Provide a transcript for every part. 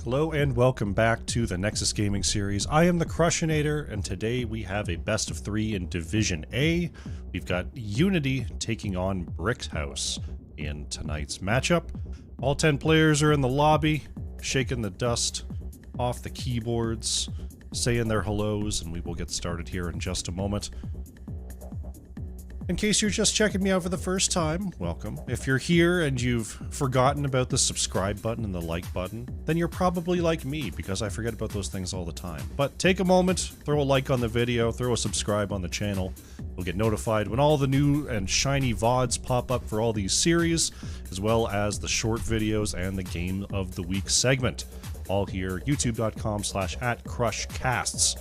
Hello and welcome back to the Nexus Gaming Series. I am the Crushinator, and today we have a best of 3 in Division A. We've got Unity taking on Brickhouse in tonight's matchup. All 10 players are in the lobby, shaking the dust off the keyboards, saying their hellos, and we will get started here in just a moment. In case you're just checking me out for the first time, welcome. If you're here and you've forgotten about the subscribe button and the like button, then you're probably like me, because I forget about those things all the time. But take a moment, throw a like on the video, throw a subscribe on the channel. You'll get notified when all the new and shiny VODs pop up for all these series, as well as the short videos and the Game of the Week segment. All here, youtube.com/@CrushCasts.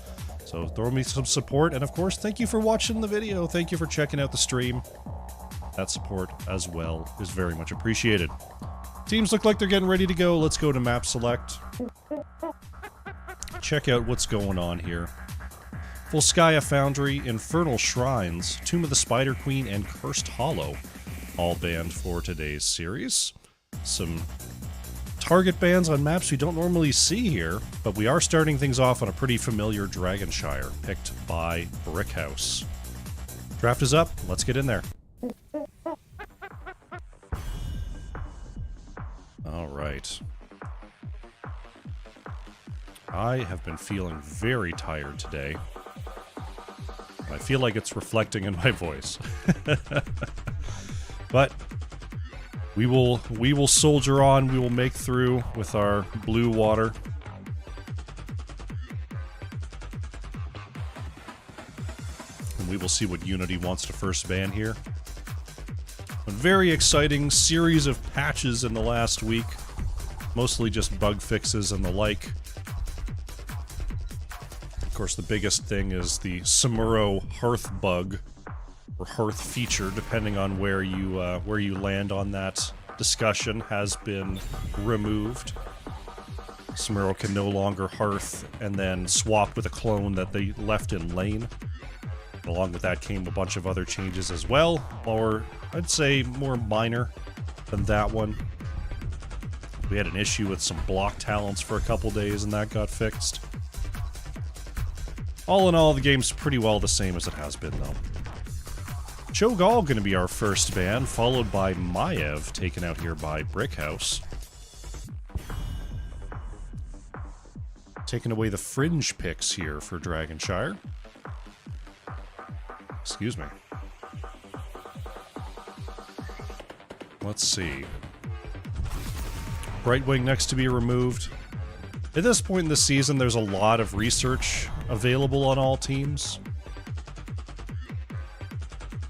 So throw me some support, and of course, thank you for watching the video. Thank you for checking out the stream. That support as well is very much appreciated. Teams look like they're getting ready to go. Let's go to map select. Check out what's going on here. Volskaya Foundry, Infernal Shrines, Tomb of the Spider Queen, and Cursed Hollow, all banned for today's series. Some target bans on maps we don't normally see here, but we are starting things off on a pretty familiar Dragonshire, picked by Brickhouse. Draft is up, let's get in there. Alright. I have been feeling very tired today. I feel like it's reflecting in my voice. But we will soldier on, we will make through with our blue water. And we will see what Unity wants to first ban here. A very exciting series of patches in the last week. Mostly just bug fixes and the like. Of course, the biggest thing is the Samuro hearth bug, or hearth feature, depending on where you land on that discussion, has been removed. Samuro can no longer hearth and then swap with a clone that they left in lane. Along with that came a bunch of other changes as well, or I'd say more minor than that one. We had an issue with some block talents for a couple days and that got fixed. All in all, the game's pretty well the same as it has been, though. Cho'Gall going to be our first ban, followed by Maiev, taken out here by Brickhouse. Taking away the fringe picks here for Dragonshire. Excuse me. Let's see. Brightwing next to be removed. At this point in the season, there's a lot of research available on all teams.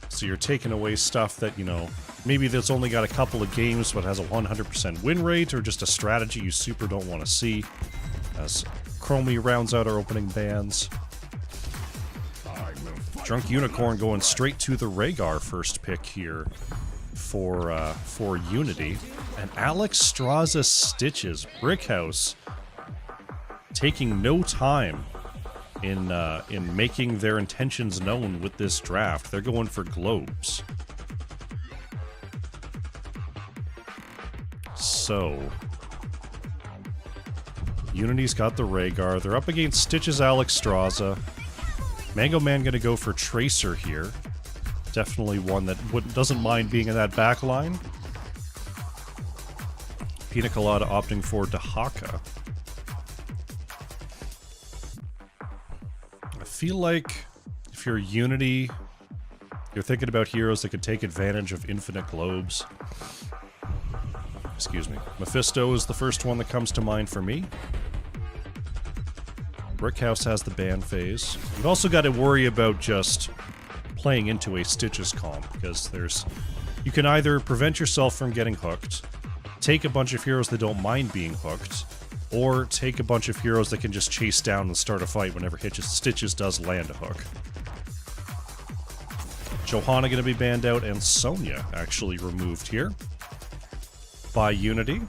So you're taking away stuff that, you know, maybe that's only got a couple of games but has a 100% win rate, or just a strategy you super don't want to see. As Chromie rounds out our opening bans. Drunk Unicorn going straight to the Rhaegar first pick here for Unity. And Alex Straza Stitches, Brickhouse, taking no time in making their intentions known with this draft. They're going for globes. So Unity's got the Rhaegar. They're up against Stitches, Alex Straza. Mango Man gonna go for Tracer here. Definitely one that doesn't mind being in that back line. Pina Colada opting for Dahaka. I feel like if you're Unity, you're thinking about heroes that could take advantage of infinite globes. Excuse me. Mephisto is the first one that comes to mind for me. Brickhouse has the ban phase. You've also got to worry about just playing into a Stitches comp, because you can either prevent yourself from getting hooked, take a bunch of heroes that don't mind being hooked, or take a bunch of heroes that can just chase down and start a fight whenever Stitches does land a hook. Johanna going to be banned out, and Sonya actually removed here by Unity.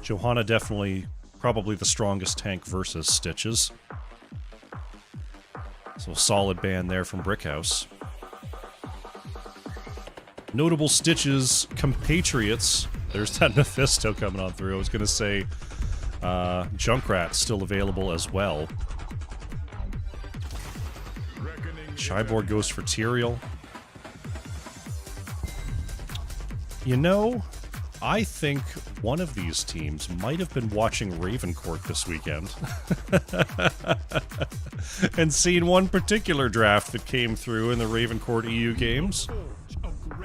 Johanna definitely probably the strongest tank versus Stitches. So a solid ban there from Brickhouse. Notable Stitches compatriots There's that Mephisto coming on through. I was going to say Junkrat's still available as well. Cyborg goes for Tyrael. You know, I think one of these teams might have been watching Ravencourt this weekend. And seen one particular draft that came through in the Ravencourt EU games.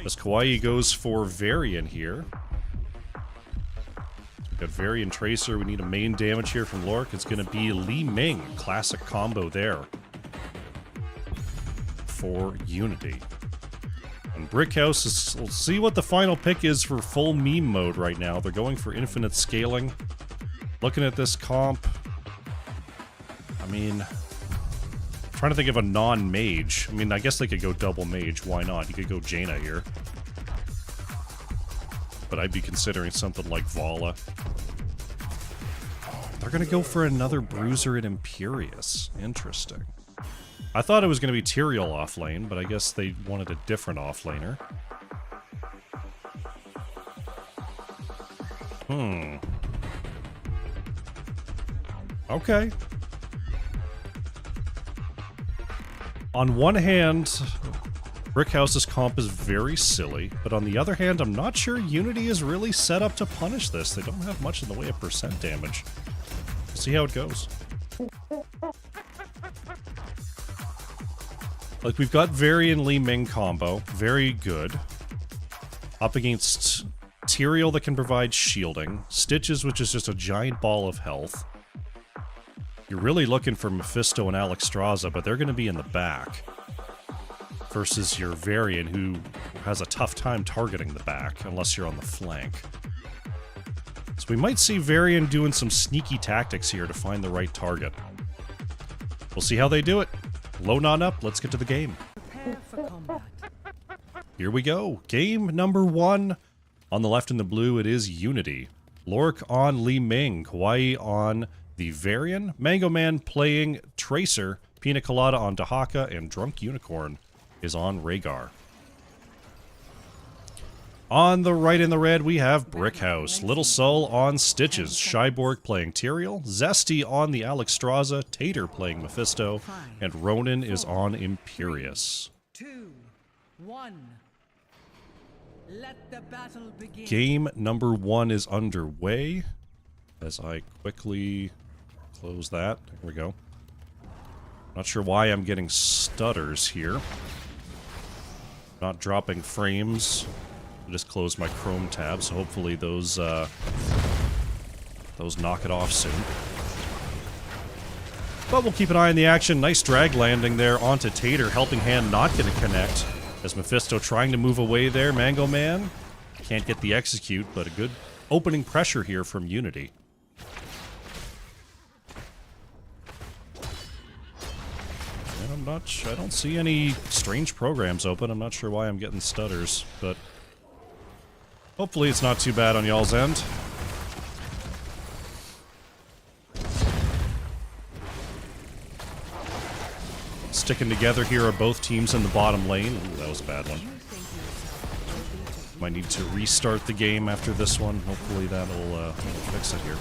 As Kawaii goes for Varian here. We've got Varian Tracer. We need a main damage here from Lork. It's going to be Li Ming. Classic combo there for Unity. And Brickhouse, we'll see what the final pick is for full meme mode right now. They're going for infinite scaling. Looking at this comp, I mean, trying to think of a non-mage. I mean, I guess they could go double mage. Why not? You could go Jaina here. But I'd be considering something like Vala. They're going to go for another Bruiser at Imperious. Interesting. I thought it was going to be Tyrael off lane, but I guess they wanted a different offlaner. Okay. On one hand, Brickhouse's comp is very silly, but on the other hand, I'm not sure Unity is really set up to punish this. They don't have much in the way of percent damage. We'll see how it goes. Like, we've got Varian Li Ming combo. Very good. Up against Tyrael that can provide shielding. Stitches, which is just a giant ball of health. You're really looking for Mephisto and Alexstrasza, but they're going to be in the back. Versus your Varian, who has a tough time targeting the back, unless you're on the flank. So we might see Varian doing some sneaky tactics here to find the right target. We'll see how they do it. Load on up, let's get to the game. Here we go. Game number 1. On the left in the blue, it is Unity. Lork on Li Ming. Kawaii on the Varian. Mango Man playing Tracer. Pina Colada on Dahaka. And Drunk Unicorn is on Rhaegar. On the right in the red, we have Brickhouse. Little Soul on Stitches. Cyborg playing Tyrael. Zesty on the Alexstrasza. Tater playing Mephisto. And Ronin is on Imperious. 2, 1. Let the battle begin. Game number 1 is underway. As I quickly close that. There we go. Not sure why I'm getting stutters here. Not dropping frames. I just closed my Chrome tab, so hopefully those knock it off soon. But we'll keep an eye on the action. Nice drag landing there onto Tater. Helping Hand not going to connect. As Mephisto trying to move away there. Mango Man can't get the execute, but a good opening pressure here from Unity. And I don't see any strange programs open. I'm not sure why I'm getting stutters, but hopefully it's not too bad on y'all's end. Sticking together here are both teams in the bottom lane. Ooh, that was a bad one. Might need to restart the game after this one. Hopefully that'll fix it here.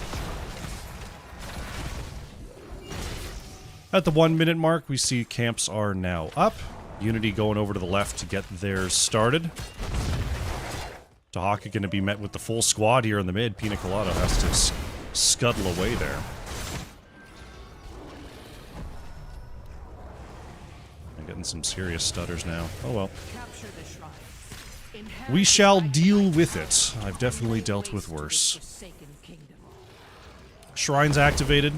At the 1 minute mark, we see camps are now up. Unity going over to the left to get theirs started. Dahaka going to be met with the full squad here in the mid. Pina Colada has to scuttle away there. I'm getting some serious stutters now. Oh well. We shall deal with it. I've definitely dealt with worse. Shrine's activated.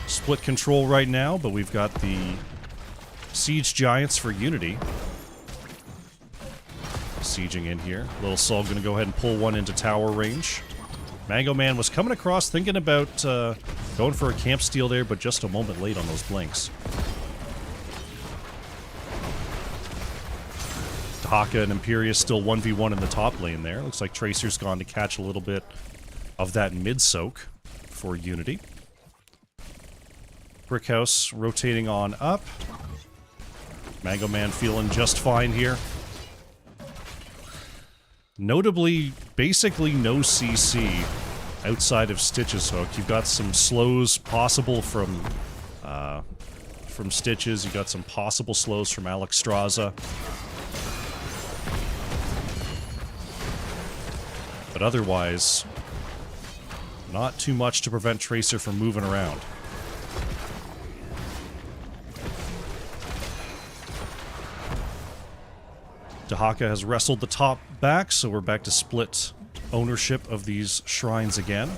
Split control right now, but we've got the Siege Giants for Unity. Sieging in here. Little Soul gonna go ahead and pull one into tower range. Mango Man was coming across thinking about going for a camp steal there, but just a moment late on those blinks. Dahaka and Imperious still 1v1 in the top lane there. Looks like Tracer's gone to catch a little bit of that mid-soak for Unity. Brickhouse rotating on up. Mango Man feeling just fine here. Notably, basically no CC outside of Stitch's hook. You've got some slows possible from Stitches. You've got some possible slows from Alexstrasza. But otherwise, not too much to prevent Tracer from moving around. Dahaka has wrestled the top back, so we're back to split ownership of these shrines again.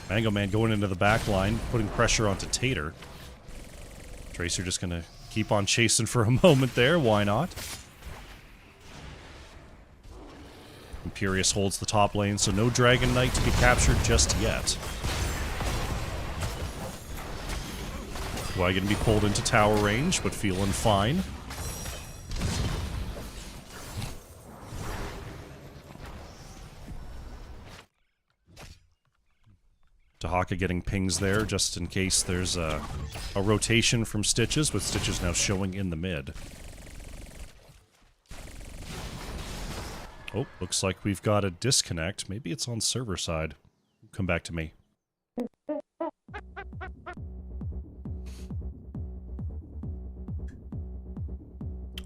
Mango Man going into the back line, putting pressure onto Tater. Tracer just gonna keep on chasing for a moment there, why not? Imperius holds the top lane, so no Dragon Knight to be captured just yet. Why gonna be pulled into tower range, but feeling fine. Dahaka getting pings there, just in case there's a rotation from Stitches, with Stitches now showing in the mid. Oh, looks like we've got a disconnect. Maybe it's on server side. Come back to me.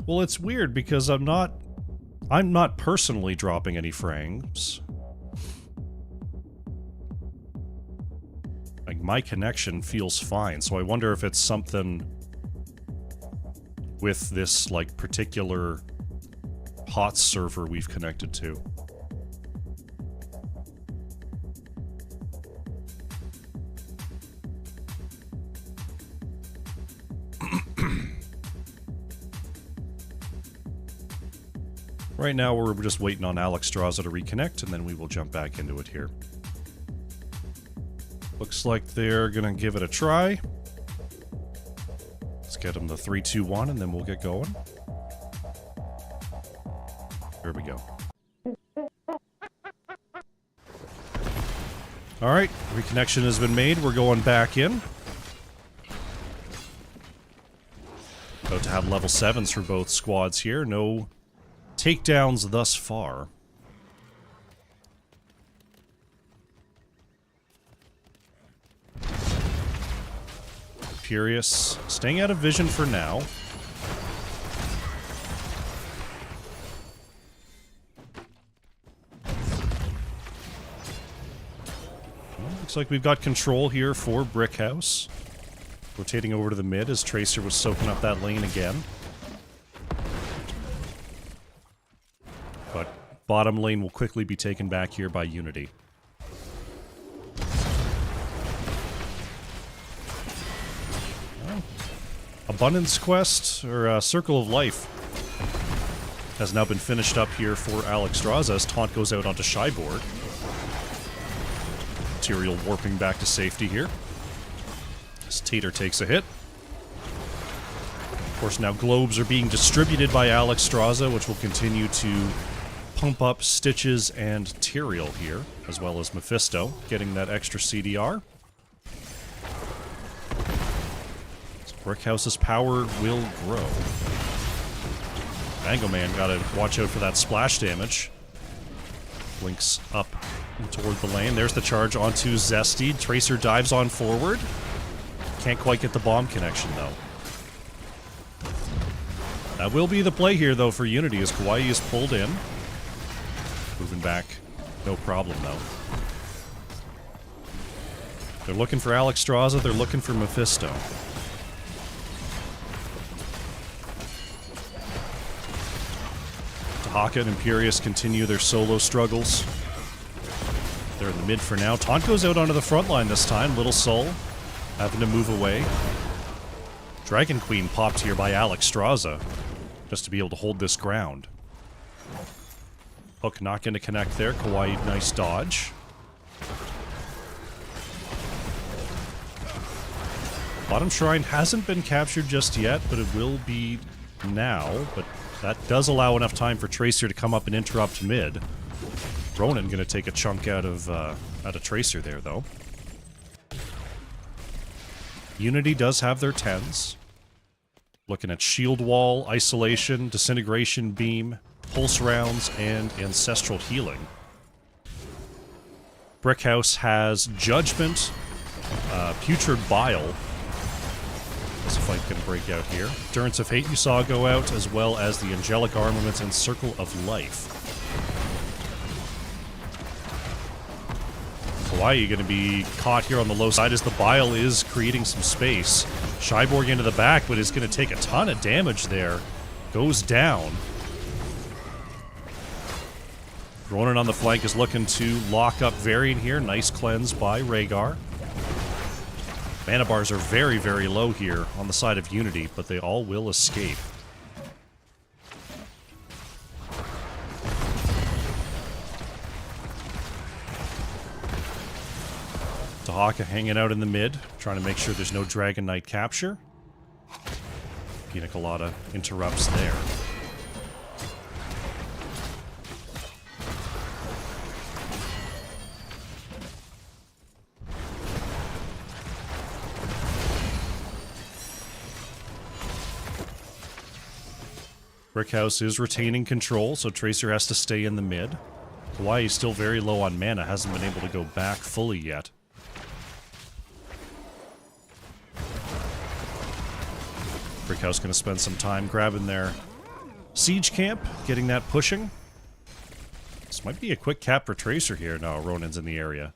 Well, it's weird because I'm not personally dropping any frames. Like, my connection feels fine, so I wonder if it's something with this, like, particular hot server we've connected to. Right now, we're just waiting on Alexstrasza to reconnect, and then we will jump back into it here. Looks like they're gonna give it a try. Let's get them the 3, 2, 1, and then we'll get going. There we go. Alright, reconnection has been made. We're going back in. About to have level 7s for both squads here. No takedowns thus far. Furious, staying out of vision for now. Well, looks like we've got control here for Brickhouse. Rotating over to the mid as Tracer was soaking up that lane again. But bottom lane will quickly be taken back here by Unity. Abundance Quest, or Circle of Life, has now been finished up here for Alexstrasza as Taunt goes out onto Shyboard. Material warping back to safety here. As Tater takes a hit. Of course, now globes are being distributed by Alexstrasza, which will continue to pump up Stitches and Tyrael here, as well as Mephisto, getting that extra CDR. Brickhouse's power will grow. Mango Man gotta watch out for that splash damage. Blinks up toward the lane. There's the charge onto Zesty. Tracer dives on forward. Can't quite get the bomb connection, though. That will be the play here, though, for Unity, as Kawaii is pulled in. Moving back. No problem, though. They're looking for Alexstrasza. They're looking for Mephisto. Dahaka and Imperius continue their solo struggles. They're in the mid for now. Taunt goes out onto the front line this time. Little Soul having to move away. Dragon Queen popped here by Alexstrasza just to be able to hold this ground. Hook not going to connect there. Kawaii, nice dodge. Bottom Shrine hasn't been captured just yet, but it will be now. But that does allow enough time for Tracer to come up and interrupt mid. Ronan going to take a chunk out of Tracer there, though. Unity does have their 10s. Looking at Shield Wall, Isolation, Disintegration Beam. pulse rounds, and ancestral healing. Brickhouse has Judgment, Putrid Bile. This fight can break out here. Endurance of Hate you saw go out, as well as the Angelic Armaments and Circle of Life. Hawaii going to be caught here on the low side as the Bile is creating some space. Cyborg into the back, but is going to take a ton of damage there. Goes down. Ronan on the flank is looking to lock up Varian here. Nice cleanse by Rhaegar. Mana bars are very, very low here on the side of Unity, but they all will escape. Tahaka hanging out in the mid, trying to make sure there's no Dragon Knight capture. Pina Colada interrupts there. Brickhouse is retaining control, so Tracer has to stay in the mid. Hawaii is still very low on mana, hasn't been able to go back fully yet. Brickhouse going to spend some time grabbing their siege camp, getting that pushing. This might be a quick cap for Tracer here. No, Ronan's in the area.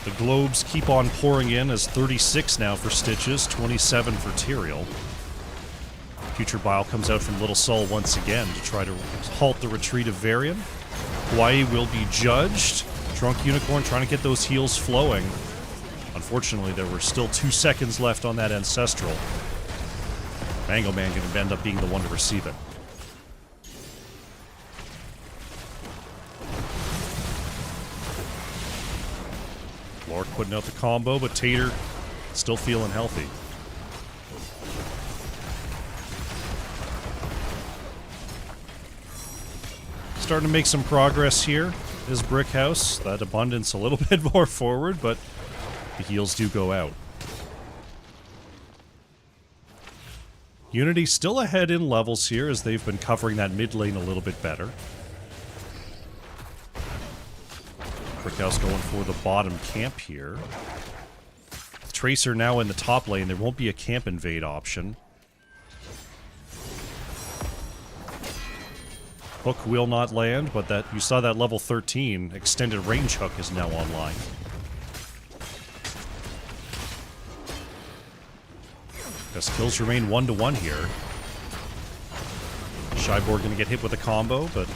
The globes keep on pouring in as 36 now for Stitches, 27 for Tyrael. Putrid Bile comes out from Little Sol once again to try to halt the retreat of Varian. Hawaii will be judged. Drunk Unicorn trying to get those heals flowing. Unfortunately, there were still 2 seconds left on that Ancestral. Mango Man going to end up being the one to receive it. Lord putting out the combo, but Tater still feeling healthy. Starting to make some progress here is Brickhouse. That Abundance a little bit more forward, but the heals do go out. Unity still ahead in levels here as they've been covering that mid lane a little bit better. Brickhouse going for the bottom camp here. Tracer now in the top lane. There won't be a camp invade option. Hook will not land, but that you saw that level 13 extended range hook is now online. Guess kills remain 1-1 here. Cyborg gonna get hit with a combo, but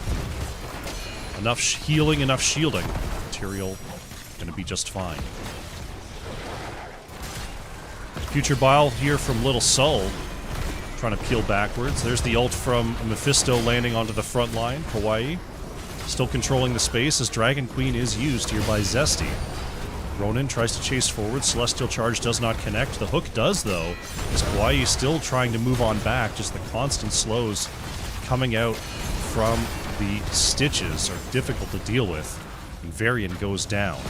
enough healing, enough shielding. Material gonna be just fine. Putrid Bile here from Little Sol, trying to peel backwards. There's the ult from Mephisto landing onto the front line. Hawaii still controlling the space as Dragon Queen is used here by Zesty. Ronan tries to chase forward. Celestial Charge does not connect. The hook does, though, as Hawaii is still trying to move on back. Just the constant slows coming out from the Stitches are difficult to deal with. And Varian goes down.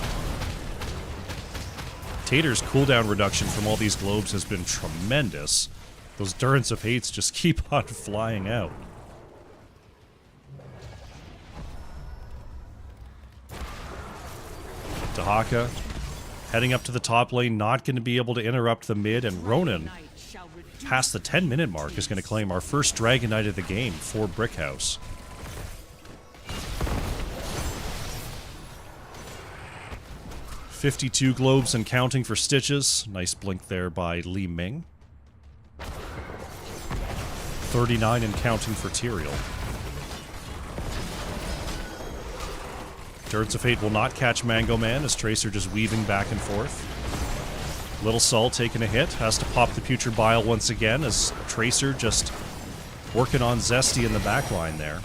Tater's cooldown reduction from all these globes has been tremendous. Those Endurance of Hates just keep on flying out. Tahaka heading up to the top lane, not going to be able to interrupt the mid, and Ronan, past the 10-minute mark, is going to claim our first Dragon Knight of the game for Brickhouse. $52 globes and counting for Stitches. Nice blink there by Li Ming. 39 and counting for Tyrael. Endurance of Fate will not catch Mango Man as Tracer just weaving back and forth. Little Sol taking a hit, has to pop the Putrid Bile once again as Tracer just working on Zesty in the backline there.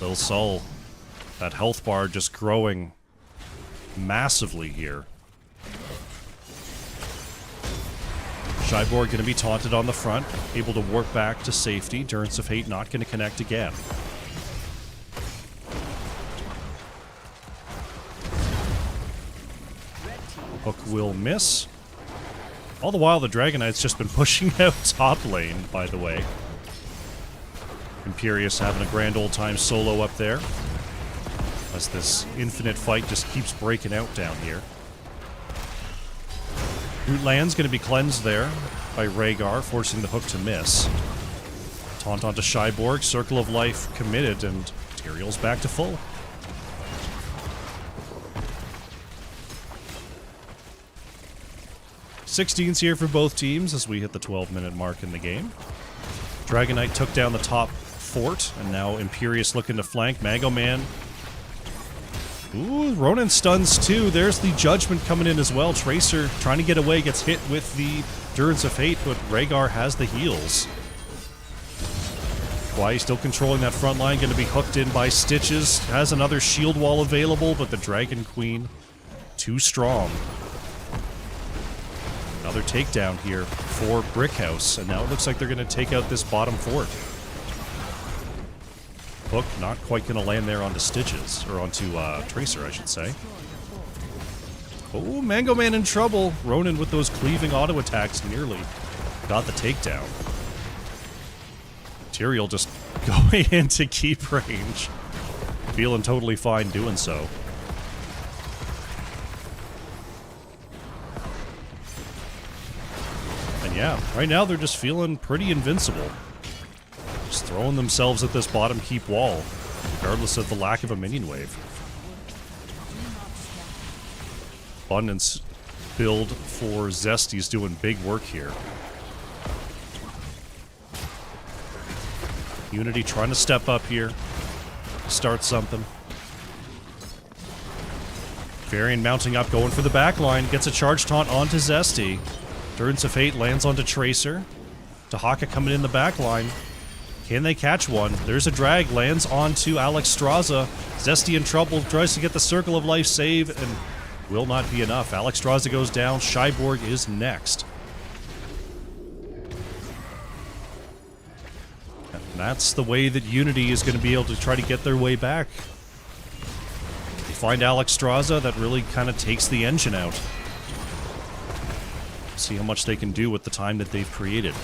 Little Sol, that health bar just growing massively here. Cyborg going to be taunted on the front, able to warp back to safety. Endurance of Hate not going to connect again. Hook will miss. All the while, the Dragon Knight's just been pushing out top lane, by the way. Imperious having a grand old time solo up there. As this infinite fight just keeps breaking out down here. Root Land's going to be cleansed there by Rhaegar, forcing the Hook to miss. Taunt onto Shyborg, Circle of Life committed, and Tyrael's back to full. S16's here for both teams as we hit the 12-minute mark in the game. Dragon Knight took down the top fort, and now Imperious looking to flank. Mango Man. Ooh, Ronan stuns too. There's the Judgment coming in as well. Tracer trying to get away, gets hit with the Endurance of Hate, but Rhaegar has the heals. Why still controlling that front line, going to be hooked in by Stitches. Has another shield wall available, but the Dragon Queen too strong. Another takedown here for Brickhouse, and now it looks like they're going to take out this bottom fort. Hook not quite going to land there onto Stitches, or onto Tracer, I should say. Oh, Mango Man in trouble. Ronan with those cleaving auto attacks nearly got the takedown. Tyrael just going into keep range. Feeling totally fine doing so. And yeah, right now they're just feeling pretty invincible. Just throwing themselves at this bottom keep wall, regardless of the lack of a minion wave. Abundance build for Zesty's doing big work here. Unity trying to step up here, start something. Varian mounting up, going for the back line, gets a charge taunt onto Zesty. Endurance of Hate lands onto Tracer. Dahaka coming in the back line. Can they catch one? There's a drag, lands onto Alexstrasza. Zesty in trouble, tries to get the Circle of Life save, and will not be enough. Alexstrasza goes down, Shyborg is next. And that's the way that Unity is going to be able to try to get their way back. They find Alexstrasza, that really kind of takes the engine out. See how much they can do with the time that they've created.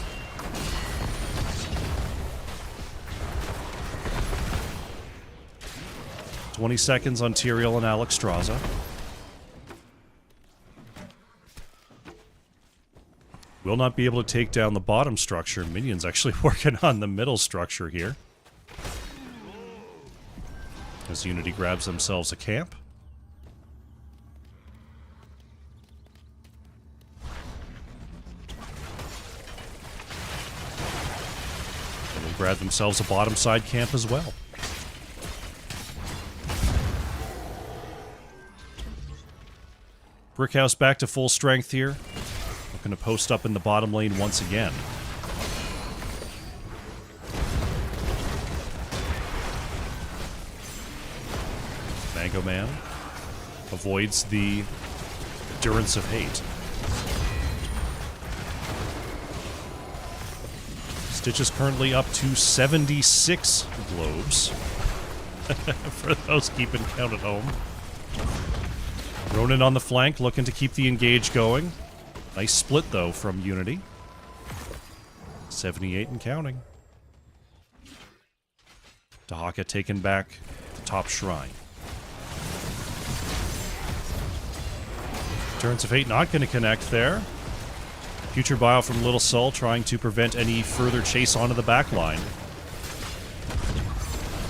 "20 seconds on Tyrael and Alexstrasza. Will not be able to take down the bottom structure. Minions actually working on the middle structure here. As Unity grabs themselves a camp. And they grab themselves a bottom side camp as well. Brickhouse back to full strength here. Looking to post up in the bottom lane once again. Mango Man avoids the Endurance of Hate. Stitch is currently up to 76 globes. For those keeping count at home. Ronan on the flank, looking to keep the engage going. Nice split, though, from Unity. 78 and counting. Dahaka taking back the top shrine. Endurance of Hate not going to connect there. Future Bio from Little Soul trying to prevent any further chase onto the back line.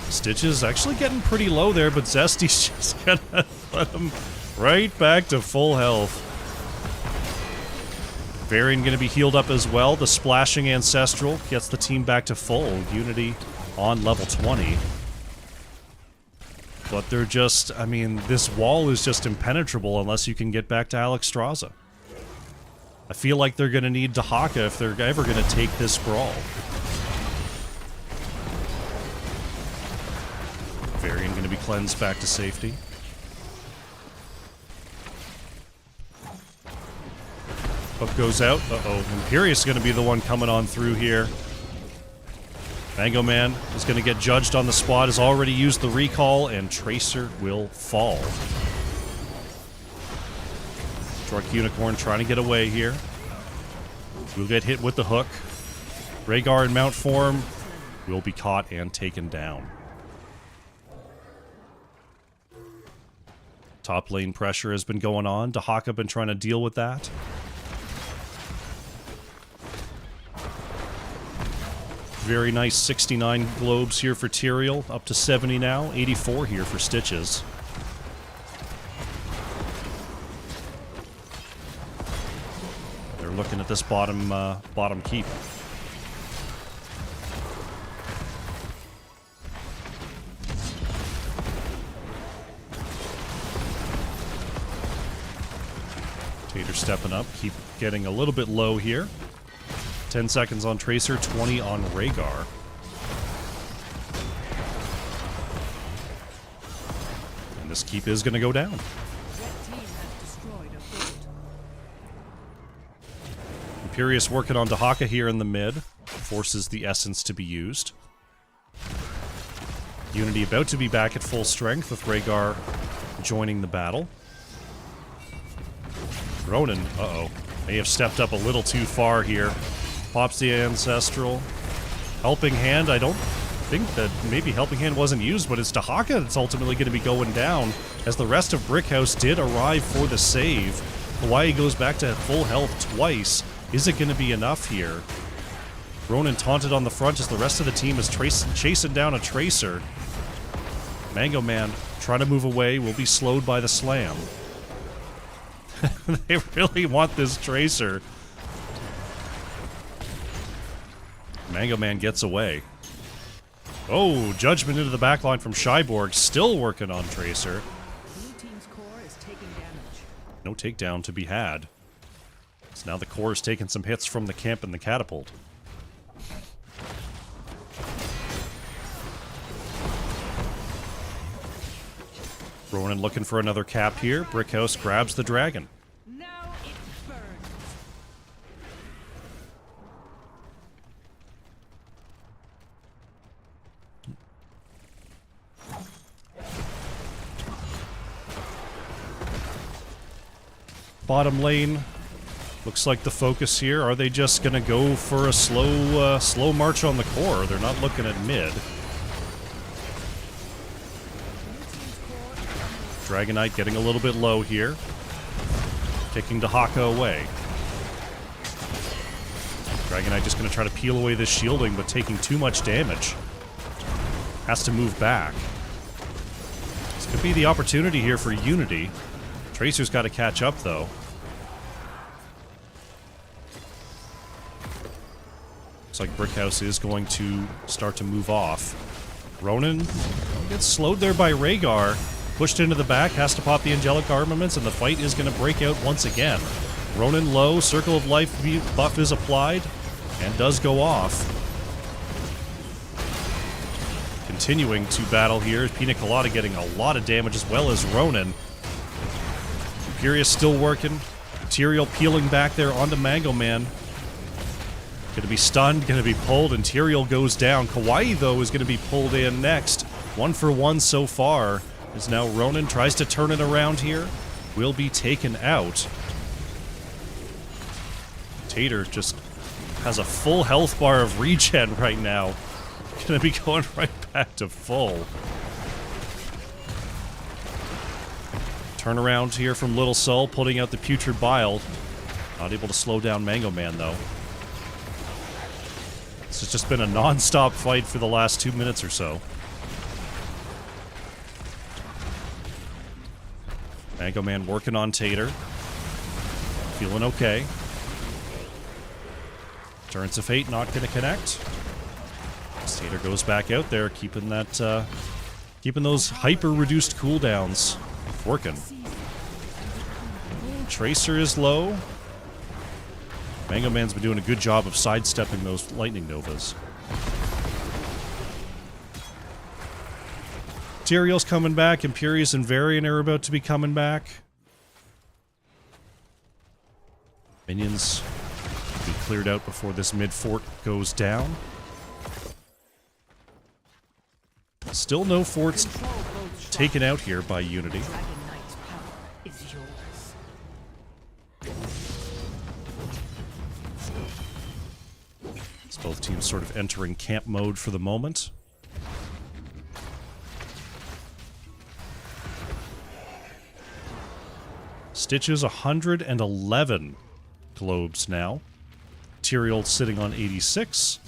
Stitch is actually getting pretty low there, but Zesty's just gonna let him right back to full health. Varian gonna be healed up as well. The Splashing Ancestral gets the team back to full. Unity on level 20. But they're just, I mean, this wall is just impenetrable unless you can get back to Alexstrasza. I feel like they're gonna need Dahaka if they're ever gonna take this brawl. Varian gonna be cleansed back to safety. Hook goes out. Uh-oh. Imperious is going to be the one coming on through here. Mango Man is going to get judged on the spot, has already used the recall, and Tracer will fall. Struck Unicorn trying to get away here. Will get hit with the hook. Rhaegar in mount form will be caught and taken down. Top lane pressure has been going on. Dahaka been trying to deal with that. Very nice 69 globes here for Tyrael. Up to 70 now. 84 here for Stitches. They're looking at this bottom keep. Tater stepping up. Keep getting a little bit low here. 10 seconds on Tracer, 20 on Rhaegar. And this keep is going to go down. Imperious working on Dahaka here in the mid. Forces the essence to be used. Unity about to be back at full strength with Rhaegar joining the battle. Ronan, uh-oh, may have stepped up a little too far here. Pops the Ancestral. Helping Hand, I don't think that maybe Helping Hand wasn't used, but it's Dahaka that's ultimately going to be going down, as the rest of Brickhouse did arrive for the save. Hawaii goes back to full health twice. Is it going to be enough here? Ronan taunted on the front as the rest of the team is chasing down a Tracer. Mango Man trying to move away, will be slowed by the slam. They really want this Tracer. Mango Man gets away. Oh, Judgment into the backline from Shyborg, still working on Tracer. Blue team's core is taking damage. No takedown to be had. So now the core is taking some hits from the camp and the catapult. Ronan looking for another cap here. Brickhouse grabs the dragon. Now it burns. Bottom lane looks like the focus here. Are they just gonna go for a slow march on the core? They're not looking at mid. Dragonite getting a little bit low here. Taking Dahaka away. Dragonite just going to try to peel away this shielding, but taking too much damage. Has to move back. This could be the opportunity here for Unity. Tracer's got to catch up, though. Looks like Brickhouse is going to start to move off. Ronan gets slowed there by Rhaegar. Pushed into the back, has to pop the angelic armaments, and the fight is going to break out once again. Ronan low, Circle of Life buff is applied, and does go off. Continuing to battle here, Pina Colada getting a lot of damage as well as Ronan. Imperious still working. Tyrael peeling back there onto Mango Man. Going to be stunned, going to be pulled, and Tyrael goes down. Kawaii, though, is going to be pulled in next. 1 for 1 so far. As now Ronan tries to turn it around here. Will be taken out. Tater just has a full health bar of regen right now. Gonna be going right back to full. Turnaround here from Little Soul, putting out the Putrid Bile. Not able to slow down Mango Man, though. This has just been a non-stop fight for the last 2 minutes or so. Mango Man working on Tater. Feeling okay. Turns of Fate not going to connect. Tater goes back out there, keeping that, keeping those hyper-reduced cooldowns working. Tracer is low. Mango Man's been doing a good job of sidestepping those lightning novas. Tyrael's coming back. Imperious and Varian are about to be coming back. Minions be cleared out before this mid-fort goes down. Still no forts taken out here by Unity. As both teams sort of entering camp mode for the moment. Stitches 111 globes now. Material sitting on 86.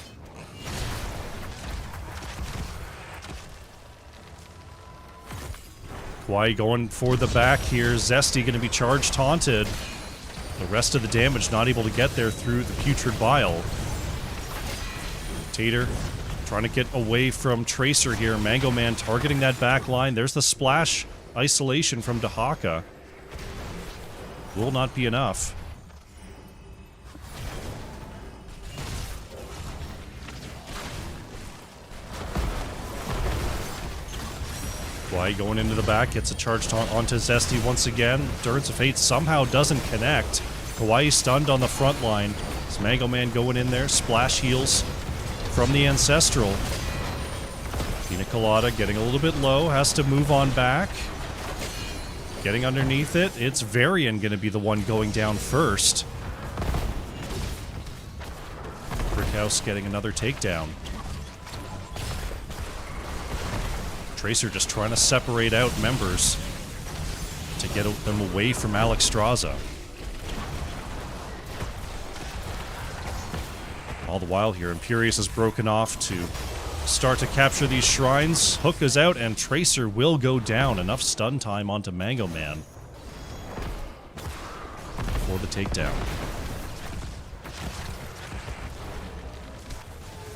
Kwai going for the back here. Zesty going to be charge taunted. The rest of the damage not able to get there through the Putrid Bile. Tater trying to get away from Tracer here. Mango Man targeting that back line. There's the splash isolation from Dahaka. Will not be enough. Kwai going into the back, gets a charge taunt onto Zesty once again. Endurance of Fate somehow doesn't connect. Kawaii stunned on the front line. It's Mango Man going in there. Splash heals from the Ancestral. Pina Colada getting a little bit low, has to move on back. Getting underneath it. It's Varian going to be the one going down first. Brickhouse getting another takedown. Tracer just trying to separate out members to get them away from Alexstrasza. All the while here, Imperius is broken off to start to capture these shrines. Hook is out and Tracer will go down. Enough stun time onto Mango Man for the takedown.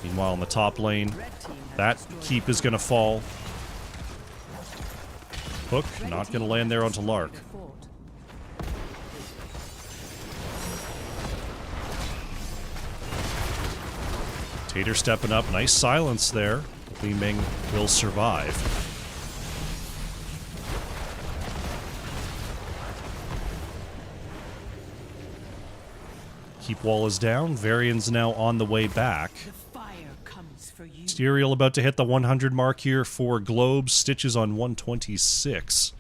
Meanwhile, in the top lane, that keep is going to fall. Hook not going to land there onto Lark. Tater stepping up. Nice silence there. Li Ming will survive. Keep wall is down. Varian's now on the way back. Mysterial about to hit the 100 mark here for globes. Stitches on 126.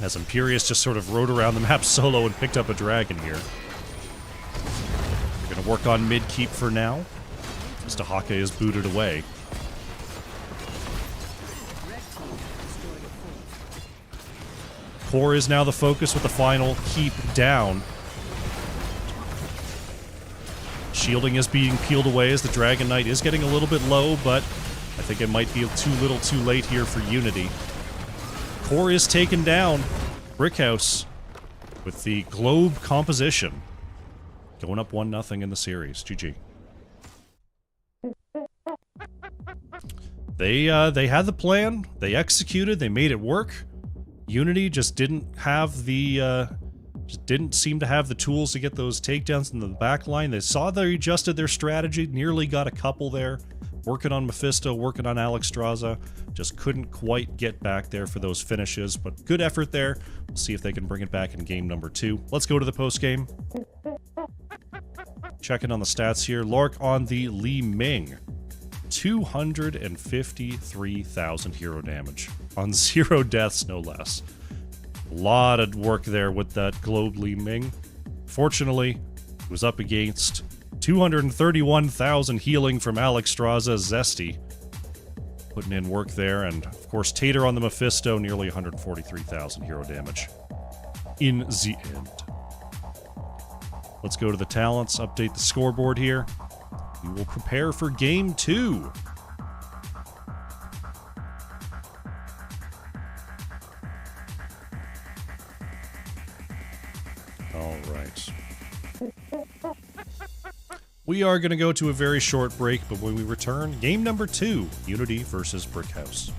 As Imperius just sort of rode around the map solo and picked up a dragon here. We're going to work on mid keep for now. As Dahaka is booted away. Core is now the focus with the final keep down. Shielding is being peeled away as the Dragon Knight is getting a little bit low, but I think it might be too little too late here for Unity. Core is taken down. Brickhouse with the globe composition. Going up 1-0 in the series. GG. They had the plan. They executed. They made it work. Unity just didn't have the... just didn't seem to have the tools to get those takedowns in the back line. They saw they adjusted their strategy, nearly got a couple there. Working on Mephisto, working on Alexstrasza. Just couldn't quite get back there for those finishes, but good effort there. We'll see if they can bring it back in game number 2. Let's go to the post-game. Checking on the stats here. Lark on the Li Ming. 253,000 hero damage. On 0 deaths, no less. A lot of work there with that Globe Li Ming. Fortunately, it was up against 231,000 healing from Alexstrasza. Zesty putting in work there, and of course Tater on the Mephisto, nearly 143,000 hero damage in the end. Let's go to the talents, update the scoreboard here. We will prepare for game 2. Alright. We are going to go to a very short break, but when we return, game number 2, Unity versus Brickhouse.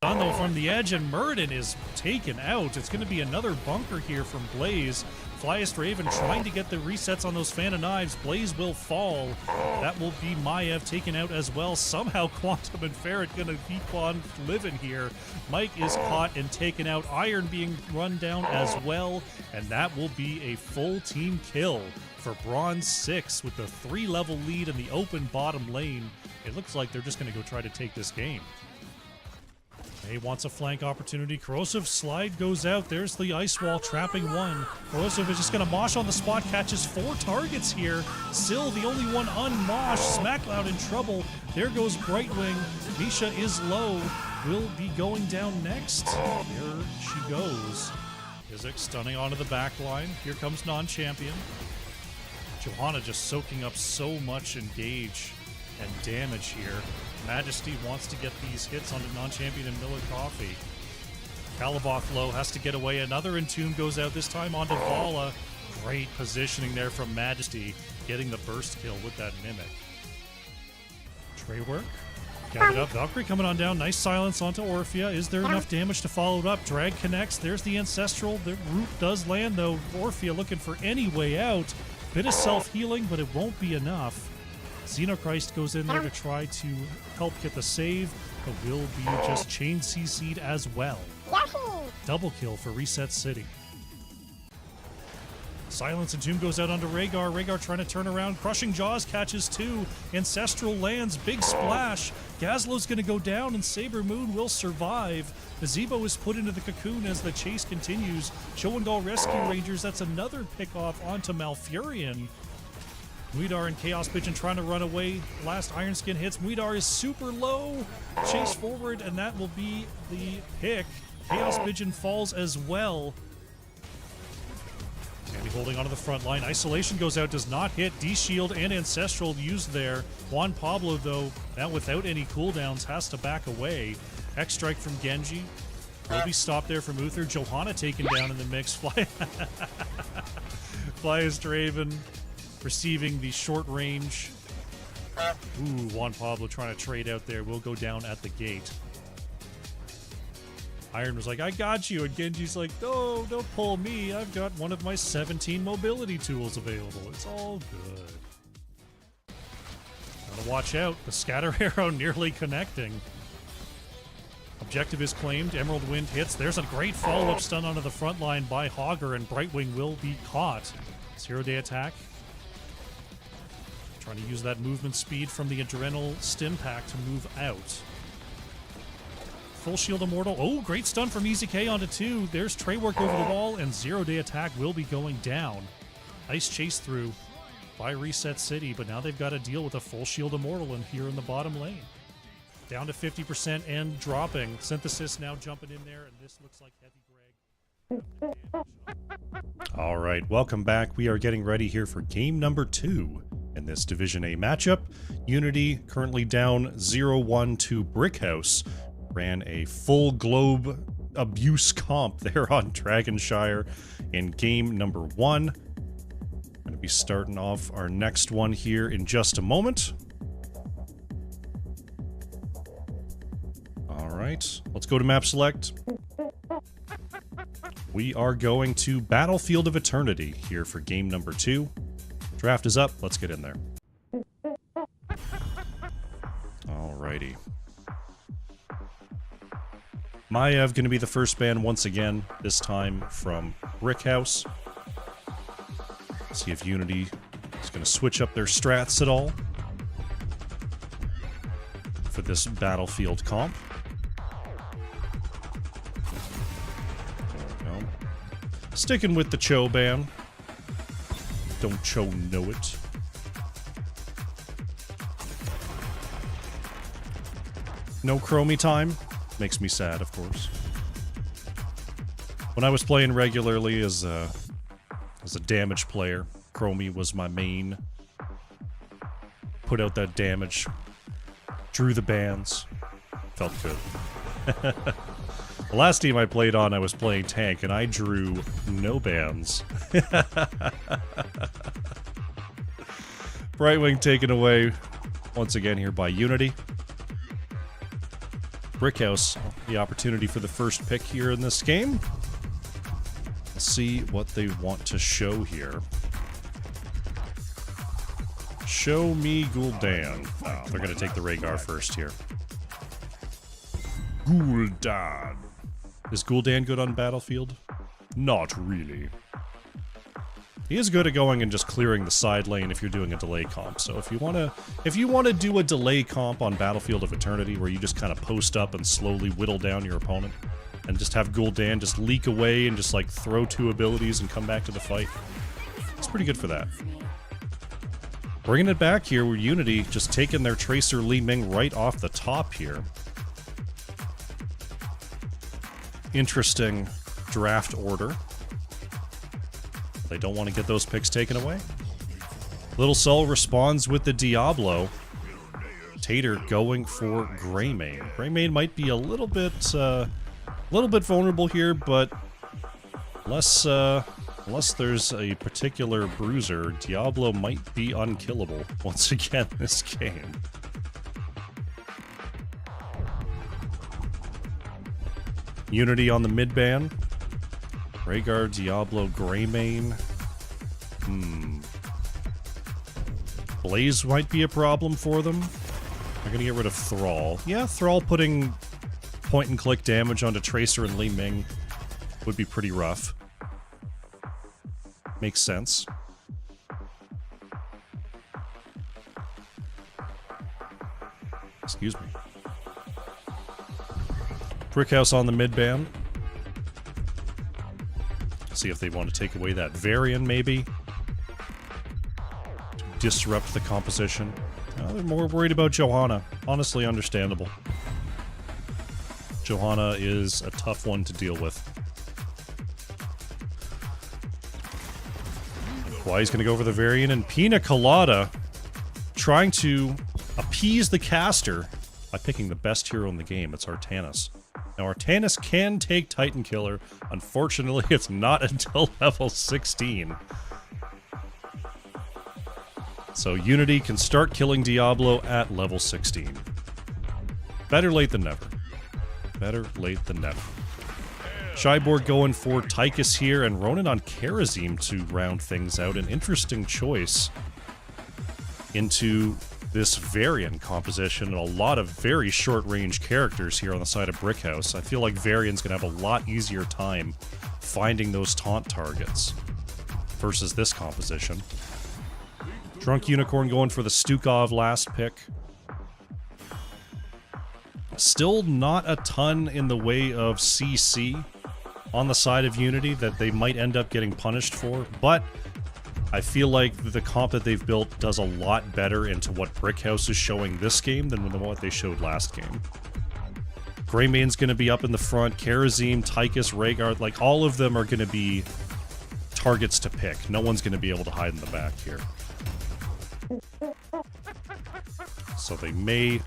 On though from the edge, and Muradin is taken out. It's going to be another bunker here from Blaze. Flyest Raven trying to get the resets on those Fan of Knives. Blaze will fall. That will be Maiev taken out as well. Somehow Quantum and Ferret going to keep on living here. Mike is caught and taken out. Iron being run down as well. And that will be a full team kill for Bronze 6 with the 3-level lead in the open bottom lane. It looks like they're just going to go try to take this game. He wants a flank opportunity. Korosiv slide goes out. There's the ice wall trapping one. Korosiv is just going to mosh on the spot, catches 4 targets here. Still the only one unmoshed. Smackloud in trouble. There goes Brightwing. Misha is low. Will be going down next. There she goes. Izik stunning onto the back line. Here comes non-champion. Johanna just soaking up so much engage and damage here. Majesty wants to get these hits onto non-champion and Miller Coffee. Kalaboth low, has to get away. Another Entomb goes out, this time onto Vala. Great positioning there from Majesty, getting the burst kill with that Mimic. Tray work. Gathered up. Valkyrie coming on down. Nice silence onto Orphea. Is there enough damage to follow it up? Drag connects. There's the Ancestral. The root does land, though. Orphea looking for any way out. Bit of self-healing, but it won't be enough. Xenochrist goes in there to try to help get the save, but will be just chain CC'd as well. Double kill for Reset City. Silence and Tomb goes out onto Rhaegar. Rhaegar trying to turn around. Crushing Jaws catches 2. Ancestral lands. Big splash. Gazlo's going to go down, and Saber Moon will survive. Gazebo is put into the cocoon as the chase continues. Showengal Rescue Rangers. That's another pick-off onto Malfurion. Muidar and Chaos Pigeon trying to run away. Last Ironskin hits. Muidar is super low. Chase forward, and that will be the pick. Chaos Pigeon falls as well. Sandy holding onto the front line. Isolation goes out, does not hit. D-Shield and Ancestral used there. Juan Pablo, though, now without any cooldowns, has to back away. X-Strike from Genji. Will be stopped there from Uther. Johanna taken down in the mix. Flyest Raven receiving the short range. Ooh, Juan Pablo trying to trade out there. Will go down at the gate. Iron was like, I got you. And Genji's like, no, don't pull me. I've got one of my 17 mobility tools available. It's all good. Gotta watch out. The scatter arrow nearly connecting. Objective is claimed. Emerald Wind hits. There's a great follow-up stun onto the front line by Hogger, and Brightwing will be caught. 0-day attack. Trying to use that movement speed from the Adrenal Stim Pack to move out. Full Shield Immortal. Oh, great stun from Easy K onto 2. There's Tray work over the wall, and 0-day attack will be going down. Nice chase through by Reset City, but now they've got to deal with a Full Shield Immortal in here in the bottom lane. Down to 50% and dropping. Synthesis now jumping in there, and this looks like Heavy Greg. All right, welcome back. We are getting ready here for game number 2 in this Division A matchup. Unity currently down 0-1 to Brickhouse. Ran a full globe abuse comp there on Dragonshire in game number 1. Going to be starting off our next one here in just a moment. All right, let's go to map select. We are going to Battlefield of Eternity here for game number 2. Draft is up. Let's get in there. Alrighty. Maiev going to be the first ban once again, this time from Brickhouse. See if Unity is going to switch up their strats at all for this Battlefield comp. There we go. Sticking with the Cho ban. Don't Cho know it. No Chromie time. Makes me sad, of course. When I was playing regularly as a damage player, Chromie was my main. Put out that damage. Drew the bans. Felt good. The last team I played on, I was playing tank, and I drew no bans. Brightwing taken away once again here by Unity. Brickhouse, the opportunity for the first pick here in this game. Let's see what they want to show here. Show me Gul'dan. Oh, they're going to take the Rhaegar first here. Gul'dan. Is Gul'dan good on Battlefield? Not really. He is good at going and just clearing the side lane if you're doing a delay comp. So if you wanna do a delay comp on Battlefield of Eternity where you just kind of post up and slowly whittle down your opponent and just have Gul'dan just leak away and just like throw 2 abilities and come back to the fight, it's pretty good for that. Bringing it back here with Unity just taking their Tracer Li Ming right off the top here. Interesting draft order. They don't want to get those picks taken away. Little Soul responds with the Diablo. Tater going for Greymane. Greymane might be a little bit vulnerable here, but unless there's a particular bruiser, Diablo might be unkillable once again this game. Unity on the mid-ban. Rhaegar, Diablo, Greymane. Blaze might be a problem for them. They're gonna get rid of Thrall. Yeah, Thrall putting point-and-click damage onto Tracer and Li Ming would be pretty rough. Makes sense. Excuse me. Brickhouse on the mid-ban. See if they want to take away that Varian, maybe. To disrupt the composition. They're more worried about Johanna. Honestly, understandable. Johanna is a tough one to deal with. Kawhi's going to go for the Varian, and Pina Colada trying to appease the caster by picking the best hero in the game. It's Artanis. Now, Artanis can take Titan Killer. Unfortunately, it's not until level 16. So Unity can start killing Diablo at level 16. Better late than never. Better late than never. Cyborg going for Tychus here, and Ronin on Kharazim to round things out. An interesting choice into this Varian composition, and a lot of very short-range characters here on the side of Brickhouse. I feel like Varian's going to have a lot easier time finding those taunt targets versus this composition. Drunk Unicorn going for the Stukov last pick. Still not a ton in the way of CC on the side of Unity that they might end up getting punished for, but I feel like the comp that they've built does a lot better into what Brickhouse is showing this game than what they showed last game. Greymane's going to be up in the front, Kharazim, Tychus, Rhaegar, like all of them are going to be targets to pick. No one's going to be able to hide in the back here. So they may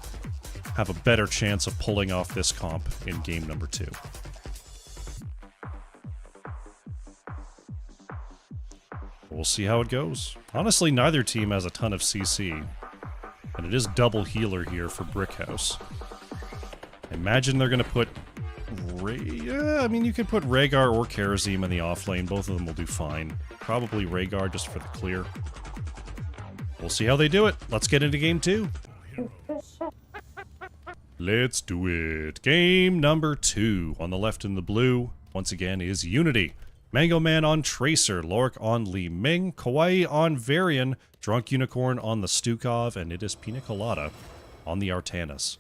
have a better chance of pulling off this comp in game number 2. We'll see how it goes. Honestly, neither team has a ton of CC. And it is double healer here for Brickhouse. I imagine they're going to put... I mean, you can put Rhaegar or Kharazim in the offlane. Both of them will do fine. Probably Rhaegar just for the clear. We'll see how they do it. Let's get into game 2. Let's do it. Game number 2. On the left in the blue, once again, is Unity. Mango Man on Tracer, Lorik on Li Ming, Kawhi on Varian, Drunk Unicorn on the Stukov, and it is Pina Colada on the Artanis.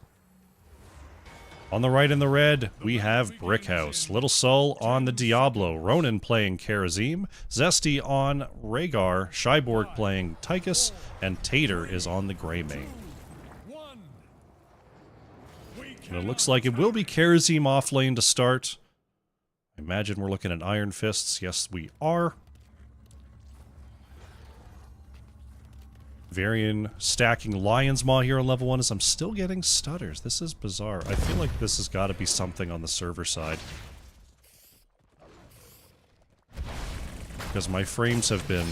On the right in the red, we have Brickhouse, Little Soul on the Diablo, Ronin playing Kharazim, Zesty on Rhaegar, Cyborg playing Tychus, and Tater is on the Greymane. And it looks like it will be Kharazim off lane to start. Imagine we're looking at Iron Fists. Yes, we are. Varian stacking Lion's Maw here on level 1 as I'm still getting stutters. This is bizarre. I feel like this has got to be something on the server side. Because my frames have been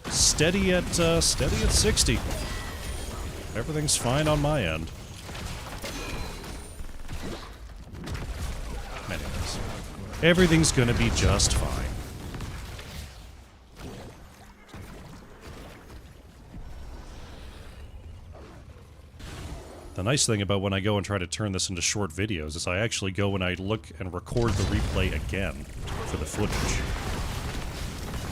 steady at 60. Everything's fine on my end. Anyways, everything's gonna be just fine. The nice thing about when I go and try to turn this into short videos is I actually go and I look and record the replay again for the footage.